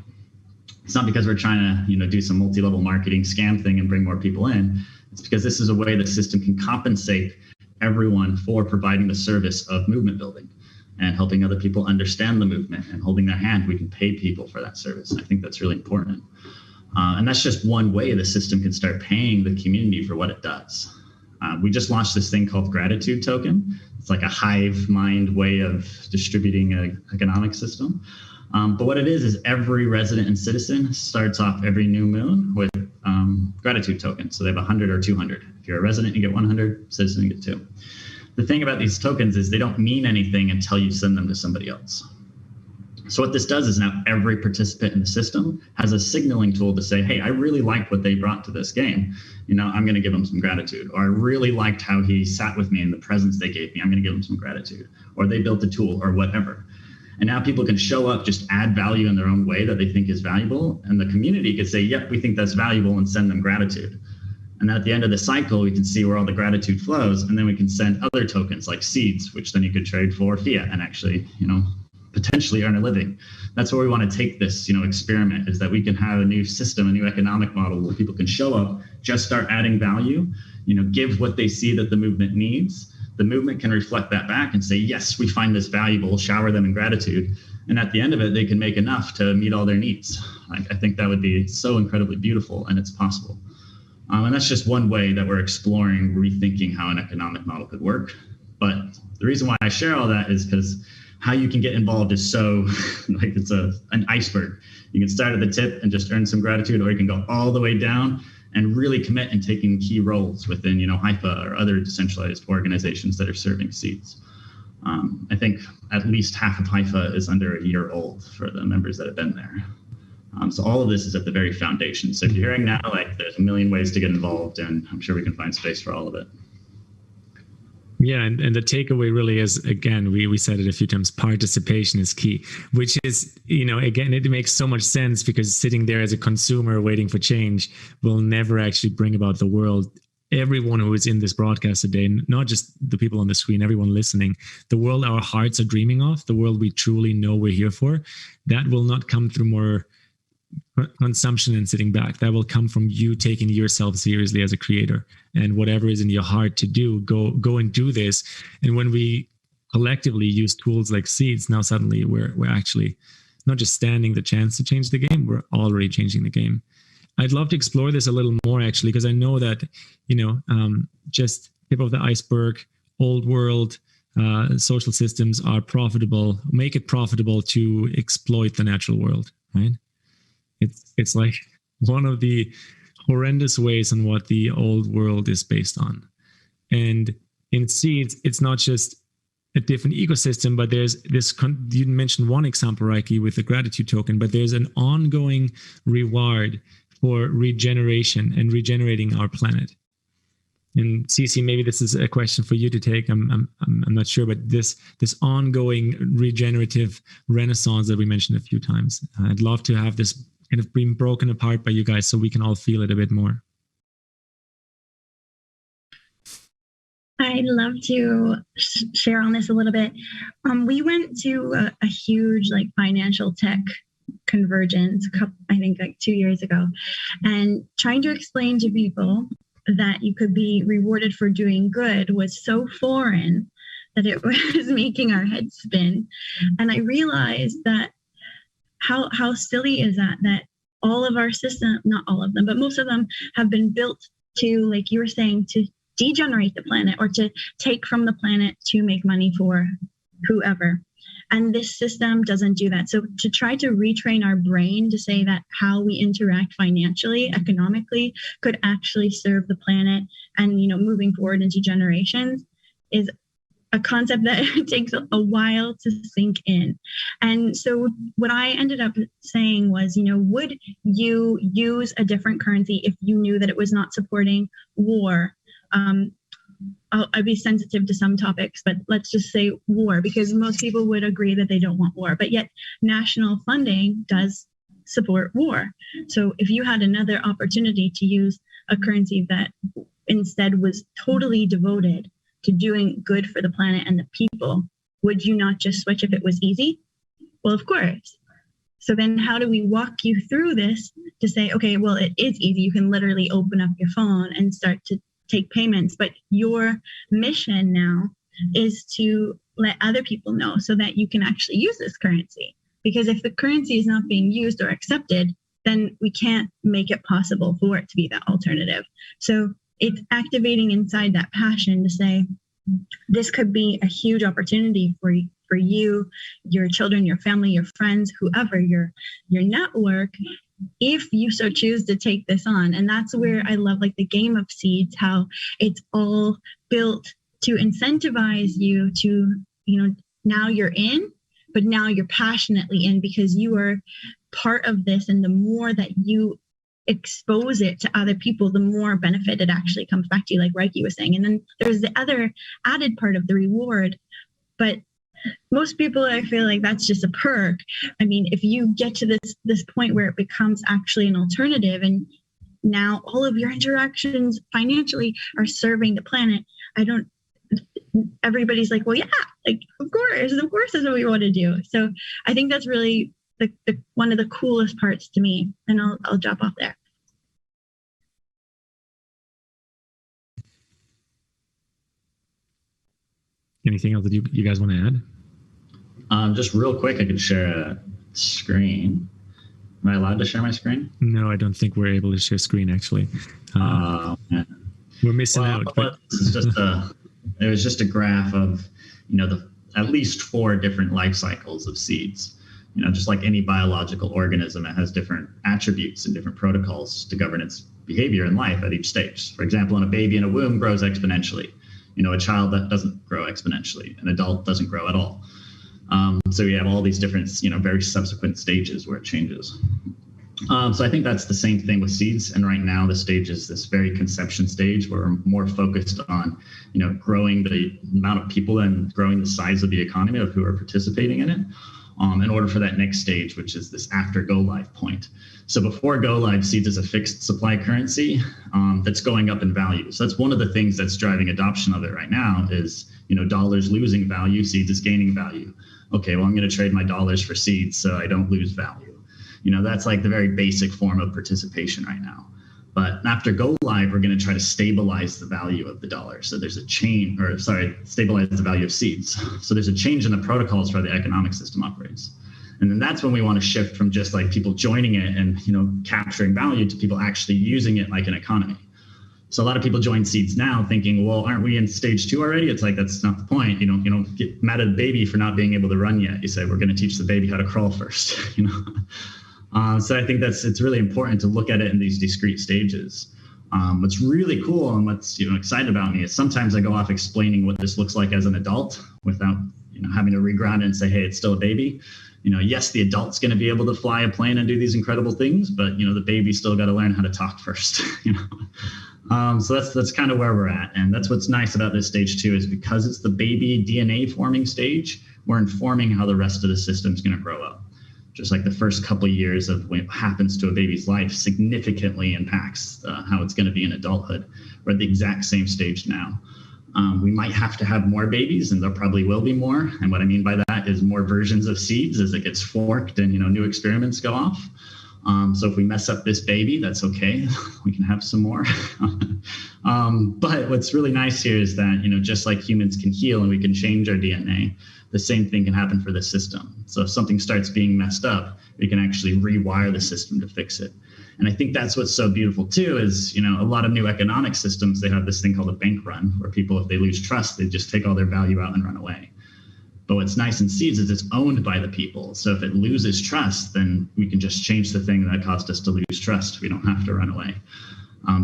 It's not because we're trying to, do some multi-level marketing scam thing and bring more people in. It's because this is a way the system can compensate everyone for providing the service of movement building and helping other people understand the movement and holding their hand. We can pay people for that service. I think that's really important. And that's just one way the system can start paying the community for what it does. We just launched this thing called Gratitude Token. It's like a hive mind way of distributing an economic system. But what it is every resident and citizen starts off every new moon with gratitude tokens. So they have 100 or 200. If you're a resident, you get 100, citizen, you get 2. The thing about these tokens is they don't mean anything until you send them to somebody else. So what this does is now every participant in the system has a signaling tool to say, hey, I really like what they brought to this game. I'm going to give them some gratitude. Or I really liked how he sat with me and the presents they gave me. I'm going to give them some gratitude. Or they built a tool or whatever. And now people can show up, just add value in their own way that they think is valuable. And the community could say, yep, we think that's valuable, and send them gratitude. And at the end of the cycle, we can see where all the gratitude flows. And then we can send other tokens like seeds, which then you could trade for fiat and actually, potentially earn a living. That's where we want to take this, experiment, is that we can have a new system, a new economic model where people can show up, just start adding value, give what they see that the movement needs. The movement can reflect that back and say, yes, we find this valuable, shower them in gratitude. And at the end of it, they can make enough to meet all their needs. I think that would be so incredibly beautiful, and it's possible. And that's just one way that we're exploring, rethinking how an economic model could work. But the reason why I share all that is because how you can get involved is so like it's an iceberg. You can start at the tip and just earn some gratitude, or you can go all the way down and really commit in taking key roles within, HIFA or other decentralized organizations that are serving seeds. I think at least half of HIFA is under a year old for the members that have been there. So all of this is at the very foundation. So if you're hearing now, there's a million ways to get involved, and I'm sure we can find space for all of it. Yeah, and the takeaway really is, again, we said it a few times, participation is key, which is, again, it makes so much sense, because sitting there as a consumer waiting for change will never actually bring about the world. Everyone who is in this broadcast today, not just the people on the screen, everyone listening, the world our hearts are dreaming of, the world we truly know we're here for, that will not come through more consumption and sitting back. That will come from you taking yourself seriously as a creator, and whatever is in your heart to do, go and do this. And when we collectively use tools like seeds, now suddenly we're actually not just standing the chance to change the game, we're already changing the game. I'd love to explore this a little more, actually, because I know that just tip of the iceberg, old world social systems are profitable, make it profitable to exploit the natural world, right? It's like one of the horrendous ways in what the old world is based on. And in seeds, it's not just a different ecosystem, but there's this, you mentioned one example, Rieki, with the gratitude token, but there's an ongoing reward for regeneration and regenerating our planet. And CeCe, maybe this is a question for you to take. I'm not sure, but this ongoing regenerative renaissance that we mentioned a few times, I'd love to have this kind of being broken apart by you guys so we can all feel it a bit more. I'd love to share on this a little bit. We went to a huge financial tech convergence, I think 2 years ago, and trying to explain to people that you could be rewarded for doing good was so foreign that it was making our heads spin. And I realized that how silly is that all of our systems, not all of them, but most of them have been built to, like you were saying, to degenerate the planet or to take from the planet to make money for whoever. And this system doesn't do that. So to try to retrain our brain to say that how we interact financially, economically, could actually serve the planet and, moving forward into generations is a concept that takes a while to sink in. And so what I ended up saying was, would you use a different currency if you knew that it was not supporting war? I'd be sensitive to some topics, but let's just say war, because most people would agree that they don't want war, but yet national funding does support war. So if you had another opportunity to use a currency that instead was totally devoted to doing good for the planet and the people, would you not just switch if it was easy? Well, of course. So then how do we walk you through this to say, okay, well, it is easy. You can literally open up your phone and start to take payments, but your mission now is to let other people know so that you can actually use this currency. Because if the currency is not being used or accepted, then we can't make it possible for it to be that alternative. So it's activating inside that passion to say, this could be a huge opportunity for you, your children, your family, your friends, whoever, your network, if you so choose to take this on. And that's where I love the game of seeds, how it's all built to incentivize you to, now you're in, but now you're passionately in because you are part of this. And the more that you expose it to other people, the more benefit it actually comes back to you, like Rieki was saying. And then there's the other added part of the reward. But most people, I feel like that's just a perk. I mean, if you get to this point where it becomes actually an alternative, and now all of your interactions financially are serving the planet, everybody's like, well, yeah, like, of course that's what we want to do. So I think that's really the one of the coolest parts to me. And I'll drop off there. Anything else that you guys want to add? Just real quick, I could share a screen. Am I allowed to share my screen? No, I don't think we're able to share screen, actually. We're missing out. But this is it was just a graph of, at least 4 different life cycles of seeds. Just like any biological organism, it has different attributes and different protocols to govern its behavior in life at each stage. For example, a baby in a womb grows exponentially. A child that doesn't grow exponentially, an adult doesn't grow at all. So we have all these different, very subsequent stages where it changes. So I think that's the same thing with seeds. And right now the stage is this very conception stage where we're more focused on, growing the amount of people and growing the size of the economy of who are participating in it. In order for that next stage, which is this after go live point. So before go live, seeds is a fixed supply currency that's going up in value. So that's one of the things that's driving adoption of it right now is, dollars losing value, seeds is gaining value. Okay, well, I'm going to trade my dollars for seeds so I don't lose value. That's like the very basic form of participation right now. But after go live, we're going to try to stabilize the value of the dollar. So there's a change, stabilize the value of seeds. So there's a change in the protocols for how the economic system operates. And then that's when we want to shift from just like people joining it and, capturing value to people actually using it like an economy. So a lot of people join seeds now thinking, well, aren't we in stage 2 already? It's like, that's not the point. You don't get mad at the baby for not being able to run yet. You say, we're going to teach the baby how to crawl first, So I think it's really important to look at it in these discrete stages. What's really cool and what's excited about me is sometimes I go off explaining what this looks like as an adult without having to reground it and say, hey, it's still a baby. Yes, the adult's going to be able to fly a plane and do these incredible things, but the baby's still got to learn how to talk first. So that's kind of where we're at, and that's what's nice about this stage 2 is because it's the baby DNA forming stage, we're informing how the rest of the system's going to grow up. Just like the first couple of years of what happens to a baby's life significantly impacts how it's going to be in adulthood. We're at the exact same stage now. We might have to have more babies, and there probably will be more. And what I mean by that is more versions of seeds as it gets forked and new experiments go off. So if we mess up this baby, that's okay. We can have some more. But what's really nice here is that just like humans can heal and we can change our DNA, the same thing can happen for the system. So if something starts being messed up, we can actually rewire the system to fix it. And I think that's what's so beautiful too is, a lot of new economic systems, they have this thing called a bank run where people, if they lose trust, they just take all their value out and run away. But what's nice in seeds is it's owned by the people. So if it loses trust, then we can just change the thing that caused us to lose trust. We don't have to run away.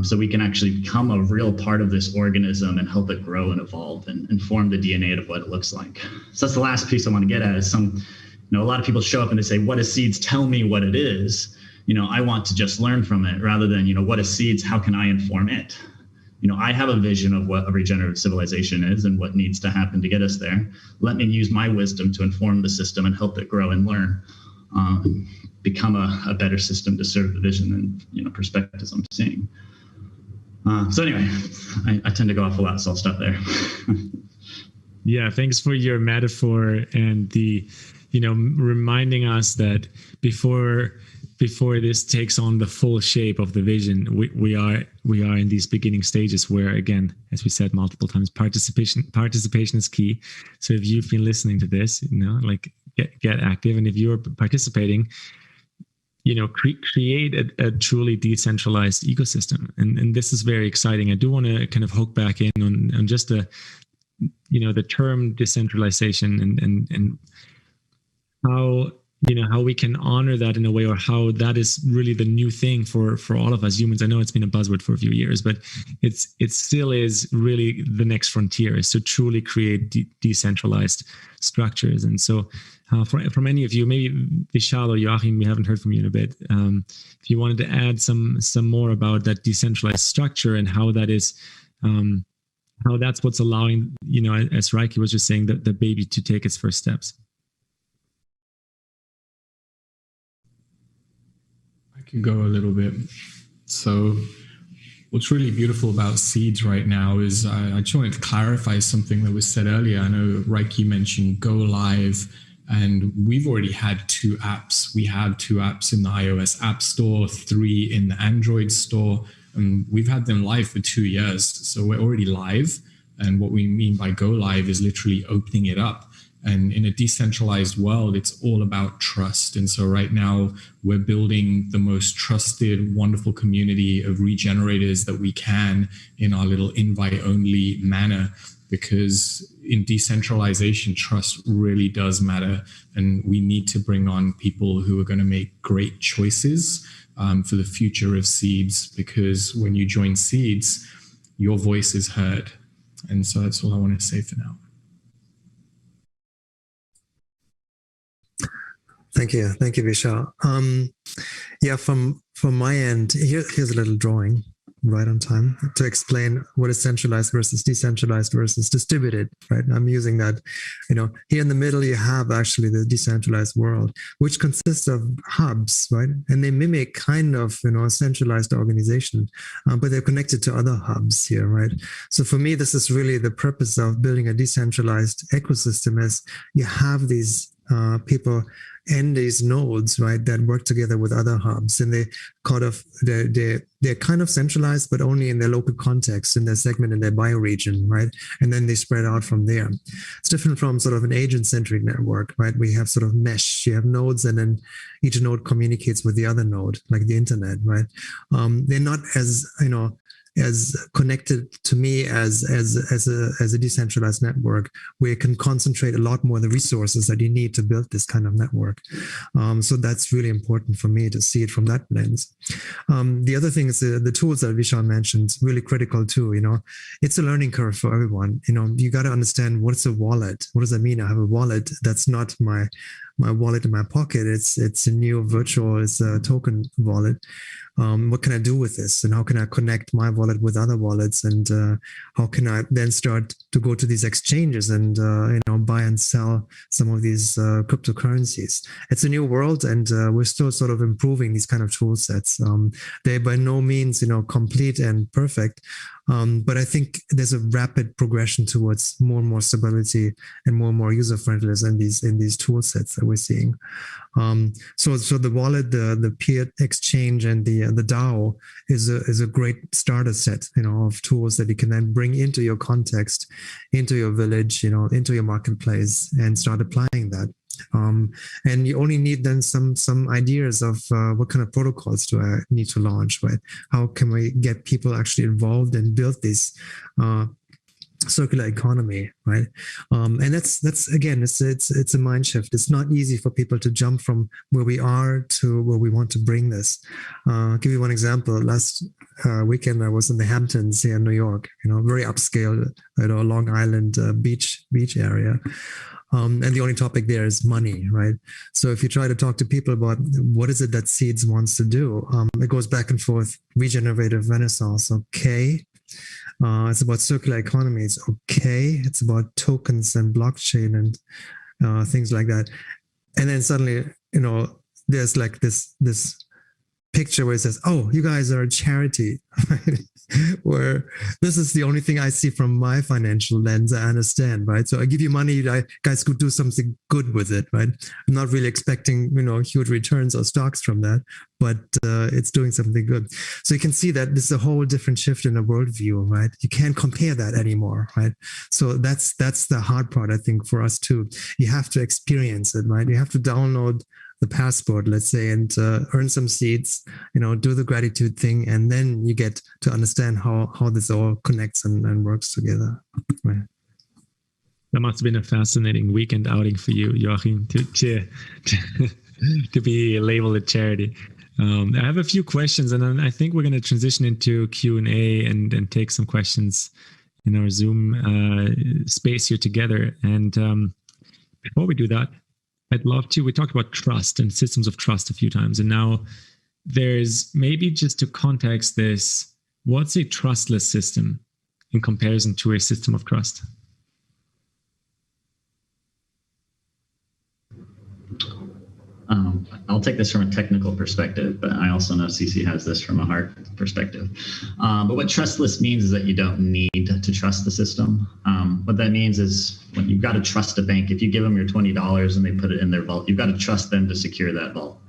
So we can actually become a real part of this organism and help it grow and evolve and form the DNA of what it looks like. So that's the last piece I want to get at is a lot of people show up and they say, what is seeds? Tell me what it is. I want to just learn from it rather than, what is seeds? How can I inform it? I have a vision of what a regenerative civilization is and what needs to happen to get us there. Let me use my wisdom to inform the system and help it grow and learn, become a better system to serve the vision and, perspectives I'm seeing. So anyway, I tend to go off a lot, so I'll stop there. Yeah, thanks for your metaphor and the, reminding us that before this takes on the full shape of the vision, we are in these beginning stages where, again, as we said multiple times, participation is key. So if you've been listening to this, get active, and if you're participating, create a truly decentralized ecosystem, and this is very exciting. I do want to kind of hook back in on just the term decentralization and how how we can honor that in a way, or how that is really the new thing for all of us humans. I know it's been a buzzword for a few years, but it still is really the next frontier, is to truly create decentralized structures. And so from any of you, maybe Vishal or Joachim, we haven't heard from you in a bit. If you wanted to add some more about that decentralized structure and how that is, how that's what's allowing, as Rieki was just saying, the baby to take its first steps. Can go a little bit. So what's really beautiful about Seeds right now is I just wanted to clarify something that was said earlier. I know Rieki mentioned Go Live, and we've already had 2 apps. We have 2 apps in the iOS App Store, 3 in the Android Store, and we've had them live for 2 years. So we're already live. And what we mean by Go Live is literally opening it up. And in a decentralized world, it's all about trust. And so right now, we're building the most trusted, wonderful community of regenerators that we can in our little invite-only manner, because in decentralization, trust really does matter. And we need to bring on people who are going to make great choices for the future of Seeds, because when you join Seeds, your voice is heard. And so that's all I want to say for now. Thank you, Vishal. From my end, here's a little drawing, right on time, to explain what is centralized versus decentralized versus distributed. Right, I'm using that. Here in the middle, you have actually the decentralized world, which consists of hubs, right, and they mimic kind of a centralized organization, but they're connected to other hubs here, right? So for me, this is really the purpose of building a decentralized ecosystem. Is you have these people and these nodes, right, that work together with other hubs, and they're kind of centralized, but only in their local context, in their segment, in their bioregion, right, and then they spread out from there. It's different from sort of an agent-centric network, right? We have sort of mesh. You have nodes, and then each node communicates with the other node, like the internet, right? They're not as connected to me as a decentralized network, where you can concentrate a lot more of the resources that you need to build this kind of network. So that's really important for me to see it from that lens. The other thing is the tools that Vishal mentioned, really critical too. It's a learning curve for everyone. You got to understand, what's a wallet? What does that mean? I have a wallet that's not my wallet in my pocket. It's a new virtual, it's a token wallet. What can I do with this, and how can I connect my wallet with other wallets, and how can I then start to go to these exchanges and buy and sell some of these cryptocurrencies? It's a new world, and we're still sort of improving these kind of tool sets. They're by no means complete and perfect, but I think there's a rapid progression towards more and more stability and more user friendliness in these tool sets that we're seeing. So the wallet, the peer exchange, and the DAO is a great starter set, of tools that you can then bring into your context, into your village, into your marketplace, and start applying that. And you only need then some ideas of what kind of protocols do I need to launch, right? How can we get people actually involved and build this circular economy, right? And that's again, it's a mind shift. It's not easy for people to jump from where we are to where we want to bring this. I'll give you one example. Last weekend, I was in the Hamptons here in New York, very upscale, Long Island beach area. And the only topic there is money, right? So if you try to talk to people about what is it that Seeds wants to do, it goes back and forth. Regenerative Renaissance, okay. It's about circular economies, okay. It's about tokens and blockchain and things like that. And then suddenly, there's like this picture where it says, "Oh, you guys are a charity," right? Where this is the only thing I see from my financial lens. I understand, right? So I give you money, you guys could do something good with it, right? I'm not really expecting, huge returns or stocks from that, but it's doing something good. So you can see that this is a whole different shift in the worldview, right? You can't compare that anymore, right? So that's the hard part, I think, for us too. You have to experience it, right? You have to download the passport, let's say, and earn some seeds, do the gratitude thing, and then you get to understand how this all connects and works together. Right. That must have been a fascinating weekend outing for you, Joachim, to to be labeled a charity. I have a few questions, and then I think we're going to transition into Q&A and take some questions in our Zoom space here together. And before we do that, I'd love to, we talked about trust and systems of trust a few times, and now there's maybe just to context this, what's a trustless system in comparison to a system of trust? I'll take this from a technical perspective, but I also know CeCe has this from a heart perspective. But what trustless means is that you don't need to trust the system. What that means is when you've got to trust a bank. If you give them your $20 and they put it in their vault, you've got to trust them to secure that vault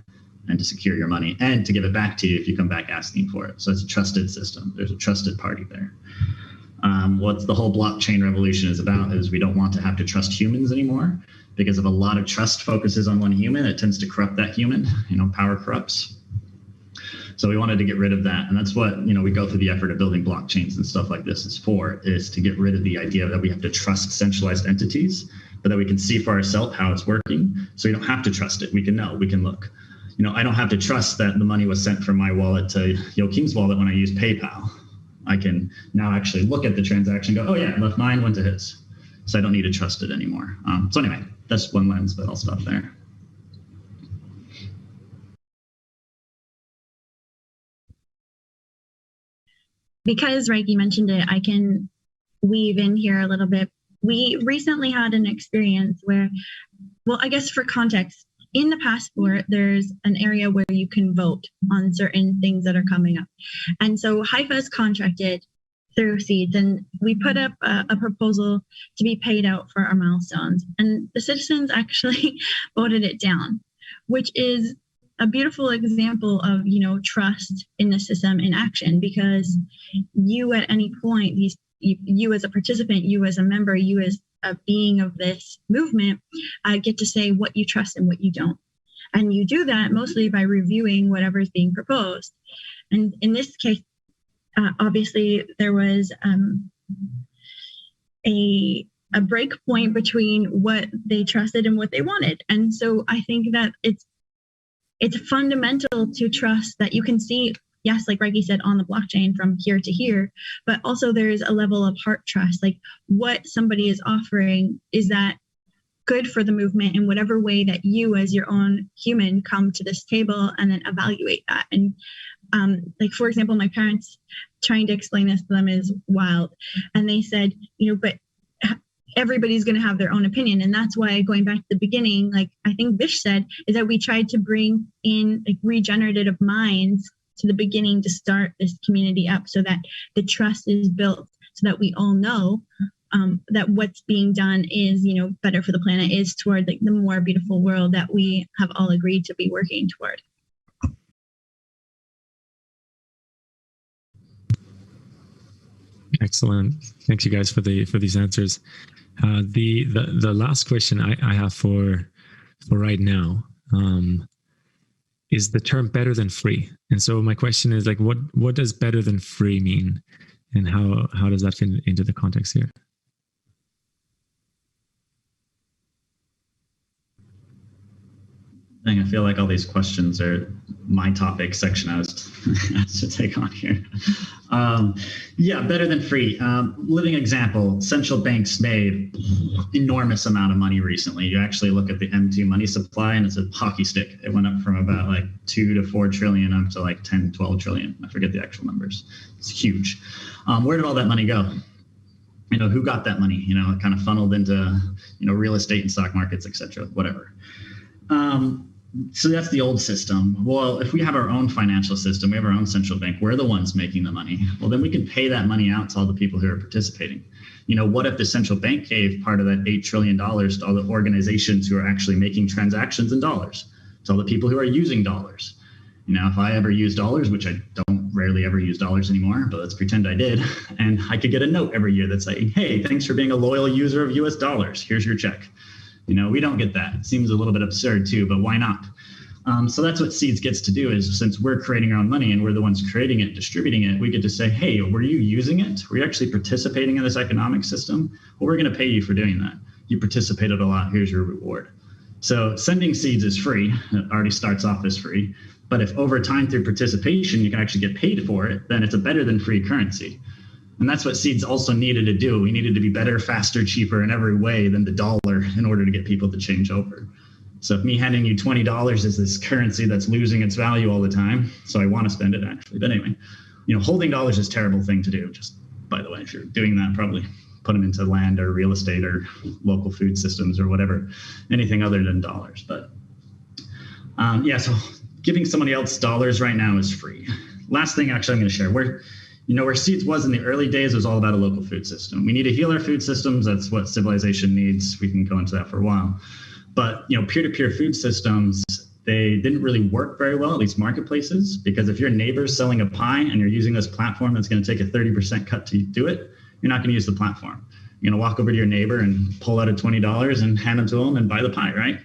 and to secure your money and to give it back to you if you come back asking for it. So it's a trusted system. There's a trusted party there. What the whole blockchain revolution is about is we don't want to have to trust humans anymore, because if a lot of trust focuses on one human, it tends to corrupt that human. Power corrupts. So we wanted to get rid of that. And that's what, we go through the effort of building blockchains and stuff like this is to get rid of the idea that we have to trust centralized entities, but that we can see for ourselves how it's working. So you don't have to trust it. We can know, we can look. I don't have to trust that the money was sent from my wallet to Joachim's wallet when I use PayPal. I can now actually look at the transaction and go, oh yeah, I left mine, went to his. So I don't need to trust it anymore. So anyway, that's one lens, but I'll stop there. Because Rieki mentioned it, I can weave in here a little bit. We recently had an experience where, well, I guess for context, in the passport, there's an area where you can vote on certain things that are coming up. And so Haifa is contracted through Seeds, and we put up a proposal to be paid out for our milestones. And the citizens actually voted it down, which is a beautiful example of, trust in the system in action, because you at any point, you as a participant, you as a member, you as a being of this movement, get to say what you trust and what you don't. And you do that mostly by reviewing whatever is being proposed. And in this case, obviously there was a break point between what they trusted and what they wanted. And so I think that it's fundamental to trust that you can see, yes, like Rieki said, on the blockchain from here to here, but also there's a level of heart trust, like what somebody is offering, is that good for the movement in whatever way that you as your own human come to this table and then evaluate that. And like, for example, my parents, trying to explain this to them is wild. And they said, but everybody's going to have their own opinion. And that's why, going back to the beginning, like I think Vish said, is that we tried to bring in like regenerative minds to the beginning to start this community up, so that the trust is built, so that we all know that what's being done is, better for the planet, is toward like the more beautiful world that we have all agreed to be working toward. Excellent. Thanks, you guys, for these answers. The last question I have for right now is the term better than free. And so my question is, like, what does better than free mean, and how does that fit into the context here? I feel like all these questions are my topic section I was asked to take on here. Yeah, better than free. Living example, central banks made enormous amount of money recently. You actually look at the M2 money supply and it's a hockey stick. It went up from about like 2 to 4 trillion up to like 10, 12 trillion. I forget the actual numbers. It's huge. Where did all that money go? Who got that money? It kind of funneled into, real estate and stock markets, et cetera, whatever. So that's the old system. Well, if we have our own financial system, we have our own central bank, we're the ones making the money. Well, then we can pay that money out to all the people who are participating. What if the central bank gave part of that $8 trillion to all the organizations who are actually making transactions in dollars, to all the people who are using dollars? If I ever use dollars, which I don't rarely ever use dollars anymore, but let's pretend I did, and I could get a note every year that's saying, hey, thanks for being a loyal user of US dollars. Here's your check. We don't get that. It seems a little bit absurd too, but why not? So that's what Seeds gets to do, is since we're creating our own money and we're the ones creating it, distributing it, we get to say, hey, were you using it? Were you actually participating in this economic system? Well, we're going to pay you for doing that. You participated a lot. Here's your reward. So sending seeds is free. It already starts off as free. But if over time through participation, you can actually get paid for it, then it's a better than free currency. And that's what seeds also needed to do. We needed to be better, faster, cheaper in every way than the dollar in order to get people to change over. So if me handing you $20 is this currency that's losing its value all the time, so I want to spend it actually. But anyway, holding dollars is a terrible thing to do. Just by the way, if you're doing that, probably put them into land or real estate or local food systems or whatever, anything other than dollars. But so giving somebody else dollars right now is free. Last thing actually I'm going to share, where seeds was in the early days was all about a local food system. We need to heal our food systems. That's what civilization needs. We can go into that for a while. But peer-to-peer food systems, they didn't really work very well, at least marketplaces, because if your neighbor's selling a pie and you're using this platform that's going to take a 30% cut to do it, you're not going to use the platform. You're going to walk over to your neighbor and pull out a $20 and hand them to them and buy the pie, right?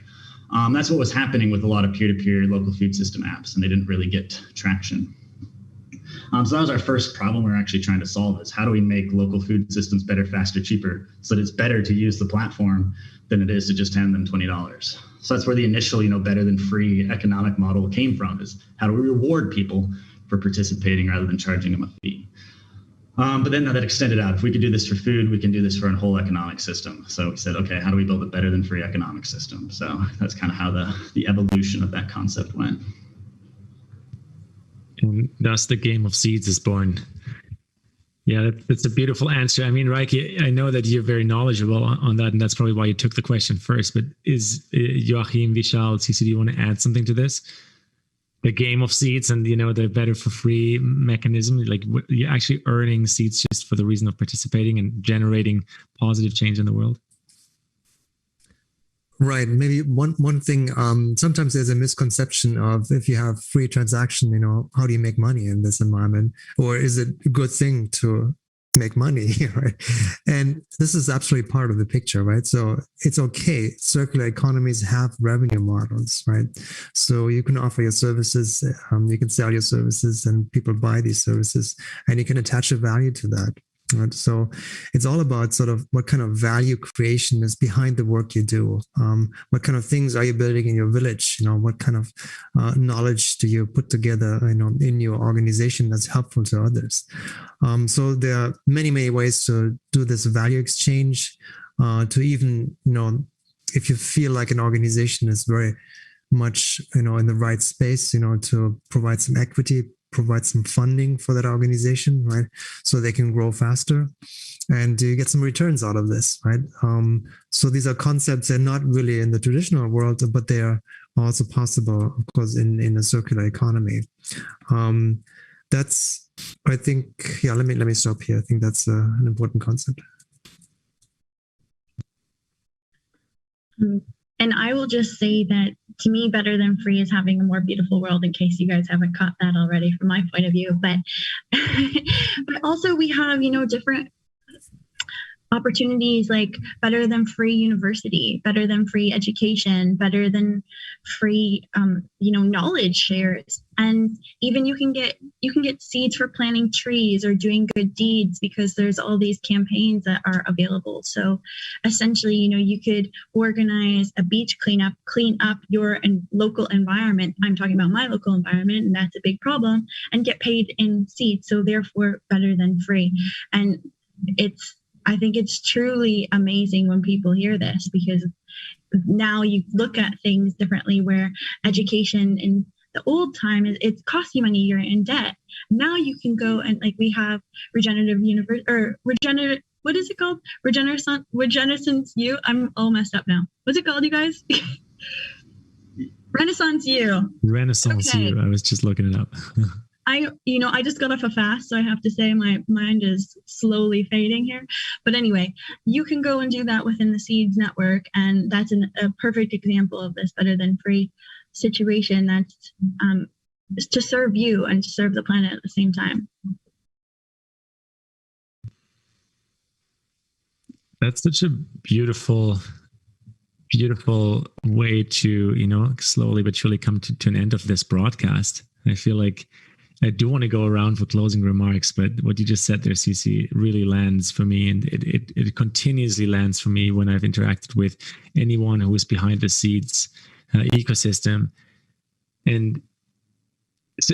That's what was happening with a lot of peer-to-peer local food system apps, and they didn't really get traction. So that was our first problem we're actually trying to solve, is how do we make local food systems better, faster, cheaper, so that it's better to use the platform than it is to just hand them $20. So that's where the initial, better than free economic model came from, is how do we reward people for participating rather than charging them a fee? But then that extended out. If we could do this for food, we can do this for a whole economic system. So we said, okay, how do we build a better than free economic system? So that's kind of how the evolution of that concept went. And thus the game of seeds is born. Yeah, that's a beautiful answer. I mean, Rieki, I know that you're very knowledgeable on that, and that's probably why you took the question first. But is Joachim, Vishal, CeCe, do you want to add something to this? The game of seeds and, the better for free mechanism, like you're actually earning seeds just for the reason of participating and generating positive change in the world. Right. Maybe one thing, sometimes there's a misconception of if you have free transaction, how do you make money in this environment? Or is it a good thing to make money, right? And this is absolutely part of the picture, right? So it's okay. Circular economies have revenue models, right? So you can offer your services, you can sell your services and people buy these services and you can attach a value to that. Right. So it's all about sort of what kind of value creation is behind the work you do. What kind of things are you building in your village? What kind of knowledge do you put together, in your organization that's helpful to others? So there are many, many ways to do this value exchange. To even, if you feel like an organization is very much, in the right space, to provide some equity, provide some funding for that organization, right? So they can grow faster and you get some returns out of this, right? So these are concepts that are not really in the traditional world, but they are also possible, of course, in a circular economy. That's, I think, let me stop here. I think that's an important concept. And I will just say that to me, better than free is having a more beautiful world, in case you guys haven't caught that already from my point of view. But but also we have, different opportunities like better than free university, better than free education, better than free, knowledge shares. And even you can get seeds for planting trees or doing good deeds because there's all these campaigns that are available. So essentially, you could organize a beach cleanup, clean up your local environment. I'm talking about my local environment, and that's a big problem, and get paid in seeds. So therefore, better than free. And I think it's truly amazing when people hear this, because now you look at things differently, where education in the old time, it costs you money, you're in debt. Now you can go and we have what is it called? Regeneration U. I'm all messed up now. What's it called, you guys? Renaissance U. Renaissance U. I was just looking it up. I just got off a fast, so I have to say my mind is slowly fading here. But anyway, you can go and do that within the Seeds network, and that's a perfect example of this better than free situation. That's to serve you and to serve the planet at the same time. That's such a beautiful way to, slowly but surely come to an end of this broadcast. I feel like I do want to go around for closing remarks, but what you just said there, CeCe, really lands for me, and it continuously lands for me when I've interacted with anyone who is behind the Seeds ecosystem. And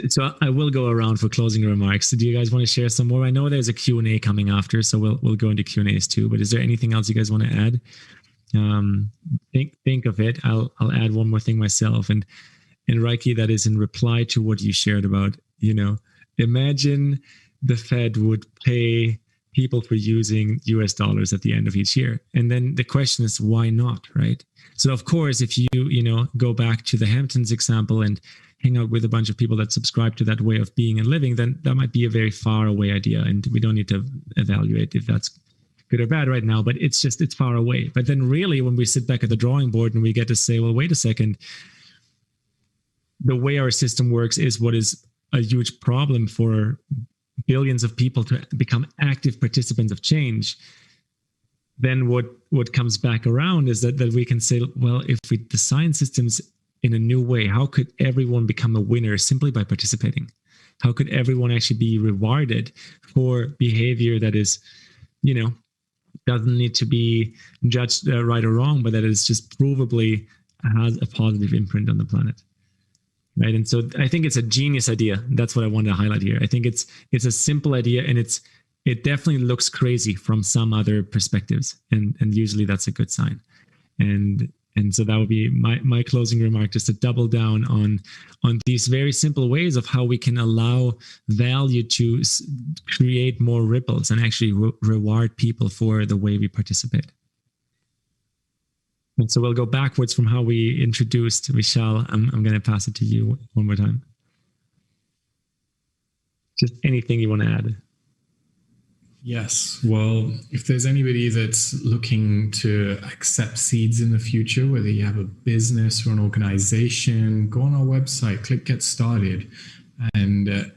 so I will go around for closing remarks. Do you guys want to share some more? I know there's a Q&A coming after, so we'll go into Q&As too. But is there anything else you guys want to add? Think of it. I'll add one more thing myself. And Rieki, that is in reply to what you shared about, imagine the Fed would pay people for using US dollars at the end of each year. And then the question is, why not, right? So of course, if you go back to the Hamptons example and hang out with a bunch of people that subscribe to that way of being and living, then that might be a very far away idea. And we don't need to evaluate if that's good or bad right now, but it's far away. But then really, when we sit back at the drawing board and we get to say, well, wait a second, the way our system works is what is a huge problem for billions of people to become active participants of change. Then what comes back around is that we can say, well, if we design systems in a new way, how could everyone become a winner simply by participating? How could everyone actually be rewarded for behavior that is, doesn't need to be judged right or wrong, but that is just provably has a positive imprint on the planet? Right. And so I think it's a genius idea. That's what I wanted to highlight here. I think it's a simple idea, and it definitely looks crazy from some other perspectives. And usually that's a good sign. And so that would be my closing remark, just to double down on these very simple ways of how we can allow value to create more ripples and actually reward people for the way we participate. And so we'll go backwards from how we introduced Vishal. I'm going to pass it to you one more time. Just anything you want to add. Yes. Well, if there's anybody that's looking to accept seeds in the future, whether you have a business or an organization, go on our website, click Get Started. And,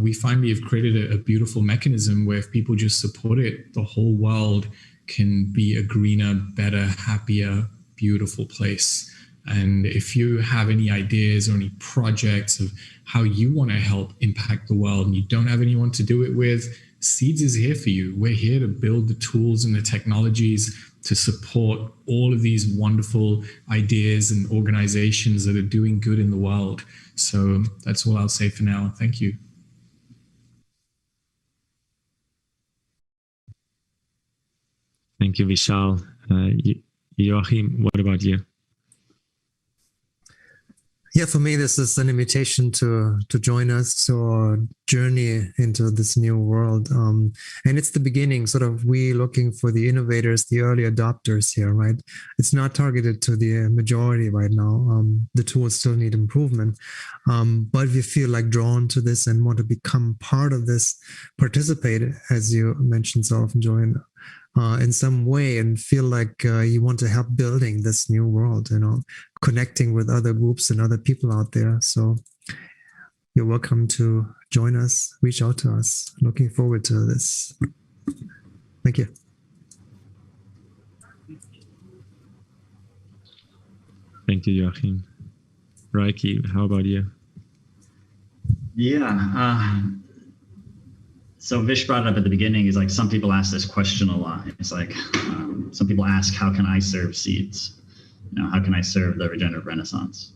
we finally have created a beautiful mechanism where if people just support it, the whole world can be a greener, better, happier, beautiful place. And if you have any ideas or any projects of how you want to help impact the world and you don't have anyone to do it with, Seeds is here for you. We're here to build the tools and the technologies to support all of these wonderful ideas and organizations that are doing good in the world. So that's all I'll say for now. Thank you. Thank you, Vishal. Joachim, what about you? Yeah, for me, this is an invitation to join us to our journey into this new world. And it's the beginning, sort of we looking for the innovators, the early adopters here, right? It's not targeted to the majority right now. The tools still need improvement. But we feel like drawn to this and want to become part of this, participate, as you mentioned so often, Julian, in some way, and feel like you want to help building this new world, connecting with other groups and other people out there. So you're welcome to join us, reach out to us. Looking forward to this. Thank you. Thank you, Joachim. Rieki, how about you? Yeah. So Vish brought it up at the beginning. He's like, some people ask this question a lot. It's like, some people ask, how can I serve Seeds? How can I serve the regenerative renaissance?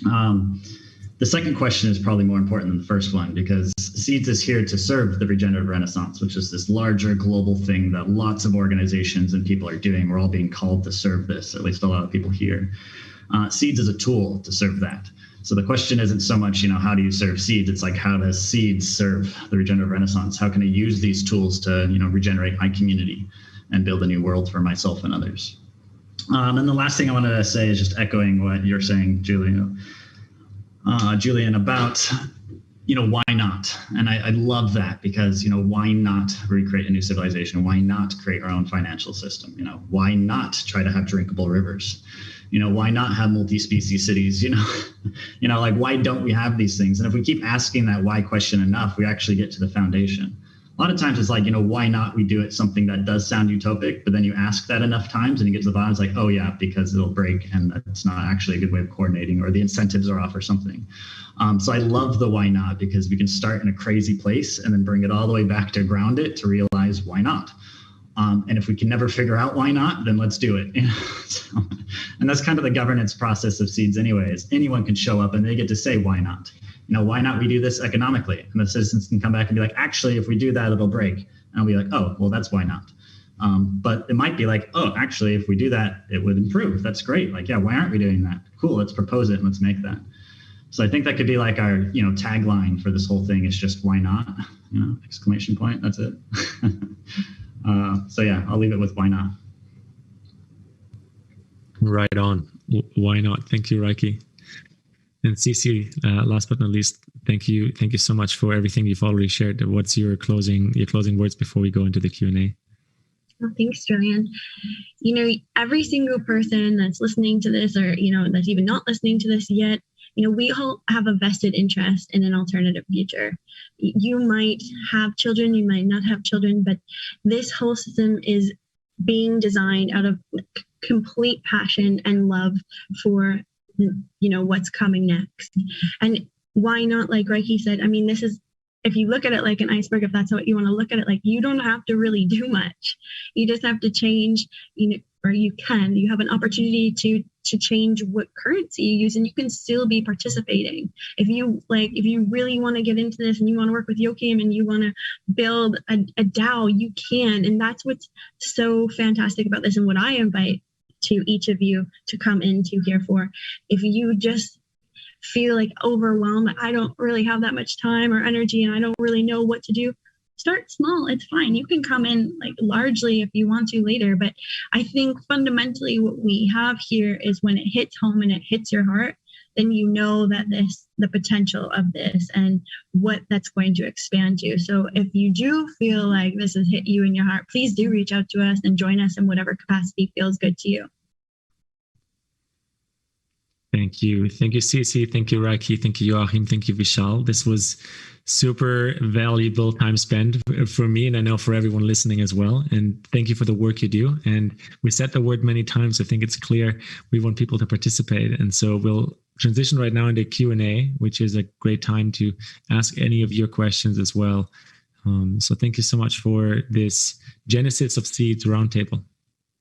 The second question is probably more important than the first one, because Seeds is here to serve the regenerative renaissance, which is this larger global thing that lots of organizations and people are doing. We're all being called to serve this, at least a lot of people here. Seeds is a tool to serve that. So the question isn't so much, how do you serve Seeds? It's like, how does Seeds serve the regenerative renaissance? How can I use these tools to, regenerate my community and build a new world for myself and others? And the last thing I wanted to say is just echoing what you're saying, Julian, about, why not? And I love that, because, why not recreate a new civilization? Why not create our own financial system? Why not try to have drinkable rivers? Why not have multi-species cities? Why don't we have these things? And if we keep asking that why question enough, we actually get to the foundation. a lot of times it's like, why not we do it something that does sound utopic, but then you ask that enough times and you get to the bottom, it's like, oh yeah, because it'll break and that's not actually a good way of coordinating, or the incentives are off or something. So I love the why not, because we can start in a crazy place and then bring it all the way back to ground it to realize why not. And if we can never figure out why not, then let's do it. So, and that's kind of the governance process of seeds anyways. Anyone can show up and they get to say, why not? Why not we do this economically? And the citizens can come back and be like, actually, if we do that, it'll break. And I'll be like, oh, well, that's why not. But it might be like, oh, actually, if we do that, it would improve. That's great. Like, yeah, why aren't we doing that? Cool, let's propose it and let's make that. So I think that could be like our, tagline for this whole thing is just why not? Exclamation point. That's it. So yeah, I'll leave it with why not. Right on. Why not? Thank you, Rieki. And CeCe, last but not least, thank you so much for everything you've already shared. What's your closing words before we go into the Q&A? Well, thanks, Julian. Every single person that's listening to this, or that's even not listening to this yet, we all have a vested interest in an alternative future. You might have children, you might not have children, but this whole system is being designed out of complete passion and love for what's coming next. And why not, like Rieki said, this is, if you look at it like an iceberg, if that's what you want to look at it like, you don't have to really do much. You just have to change, or you have an opportunity to change what currency you use, and you can still be participating. If you really want to get into this and you want to work with Joachim and you want to build a DAO, you can. And that's what's so fantastic about this, and what I invite to each of you to come into here for. If you just feel like overwhelmed, I don't really have that much time or energy and I don't really know what to do, start small. It's fine. You can come in largely if you want to later. But I think fundamentally what we have here is when it hits home and it hits your heart, then you know that the potential of this and what that's going to expand you. So if you do feel like this has hit you in your heart, please do reach out to us and join us in whatever capacity feels good to you. Thank you. Thank you, CeCe. Thank you, Rieki. Thank you, Joachim. Thank you, Vishal. This was super valuable time spent for me, and I know for everyone listening as well. And thank you for the work you do. And we said the word many times. I think it's clear we want people to participate. And so we'll transition right now into Q&A, which is a great time to ask any of your questions as well. So thank you so much for this Genesis of Seeds Roundtable.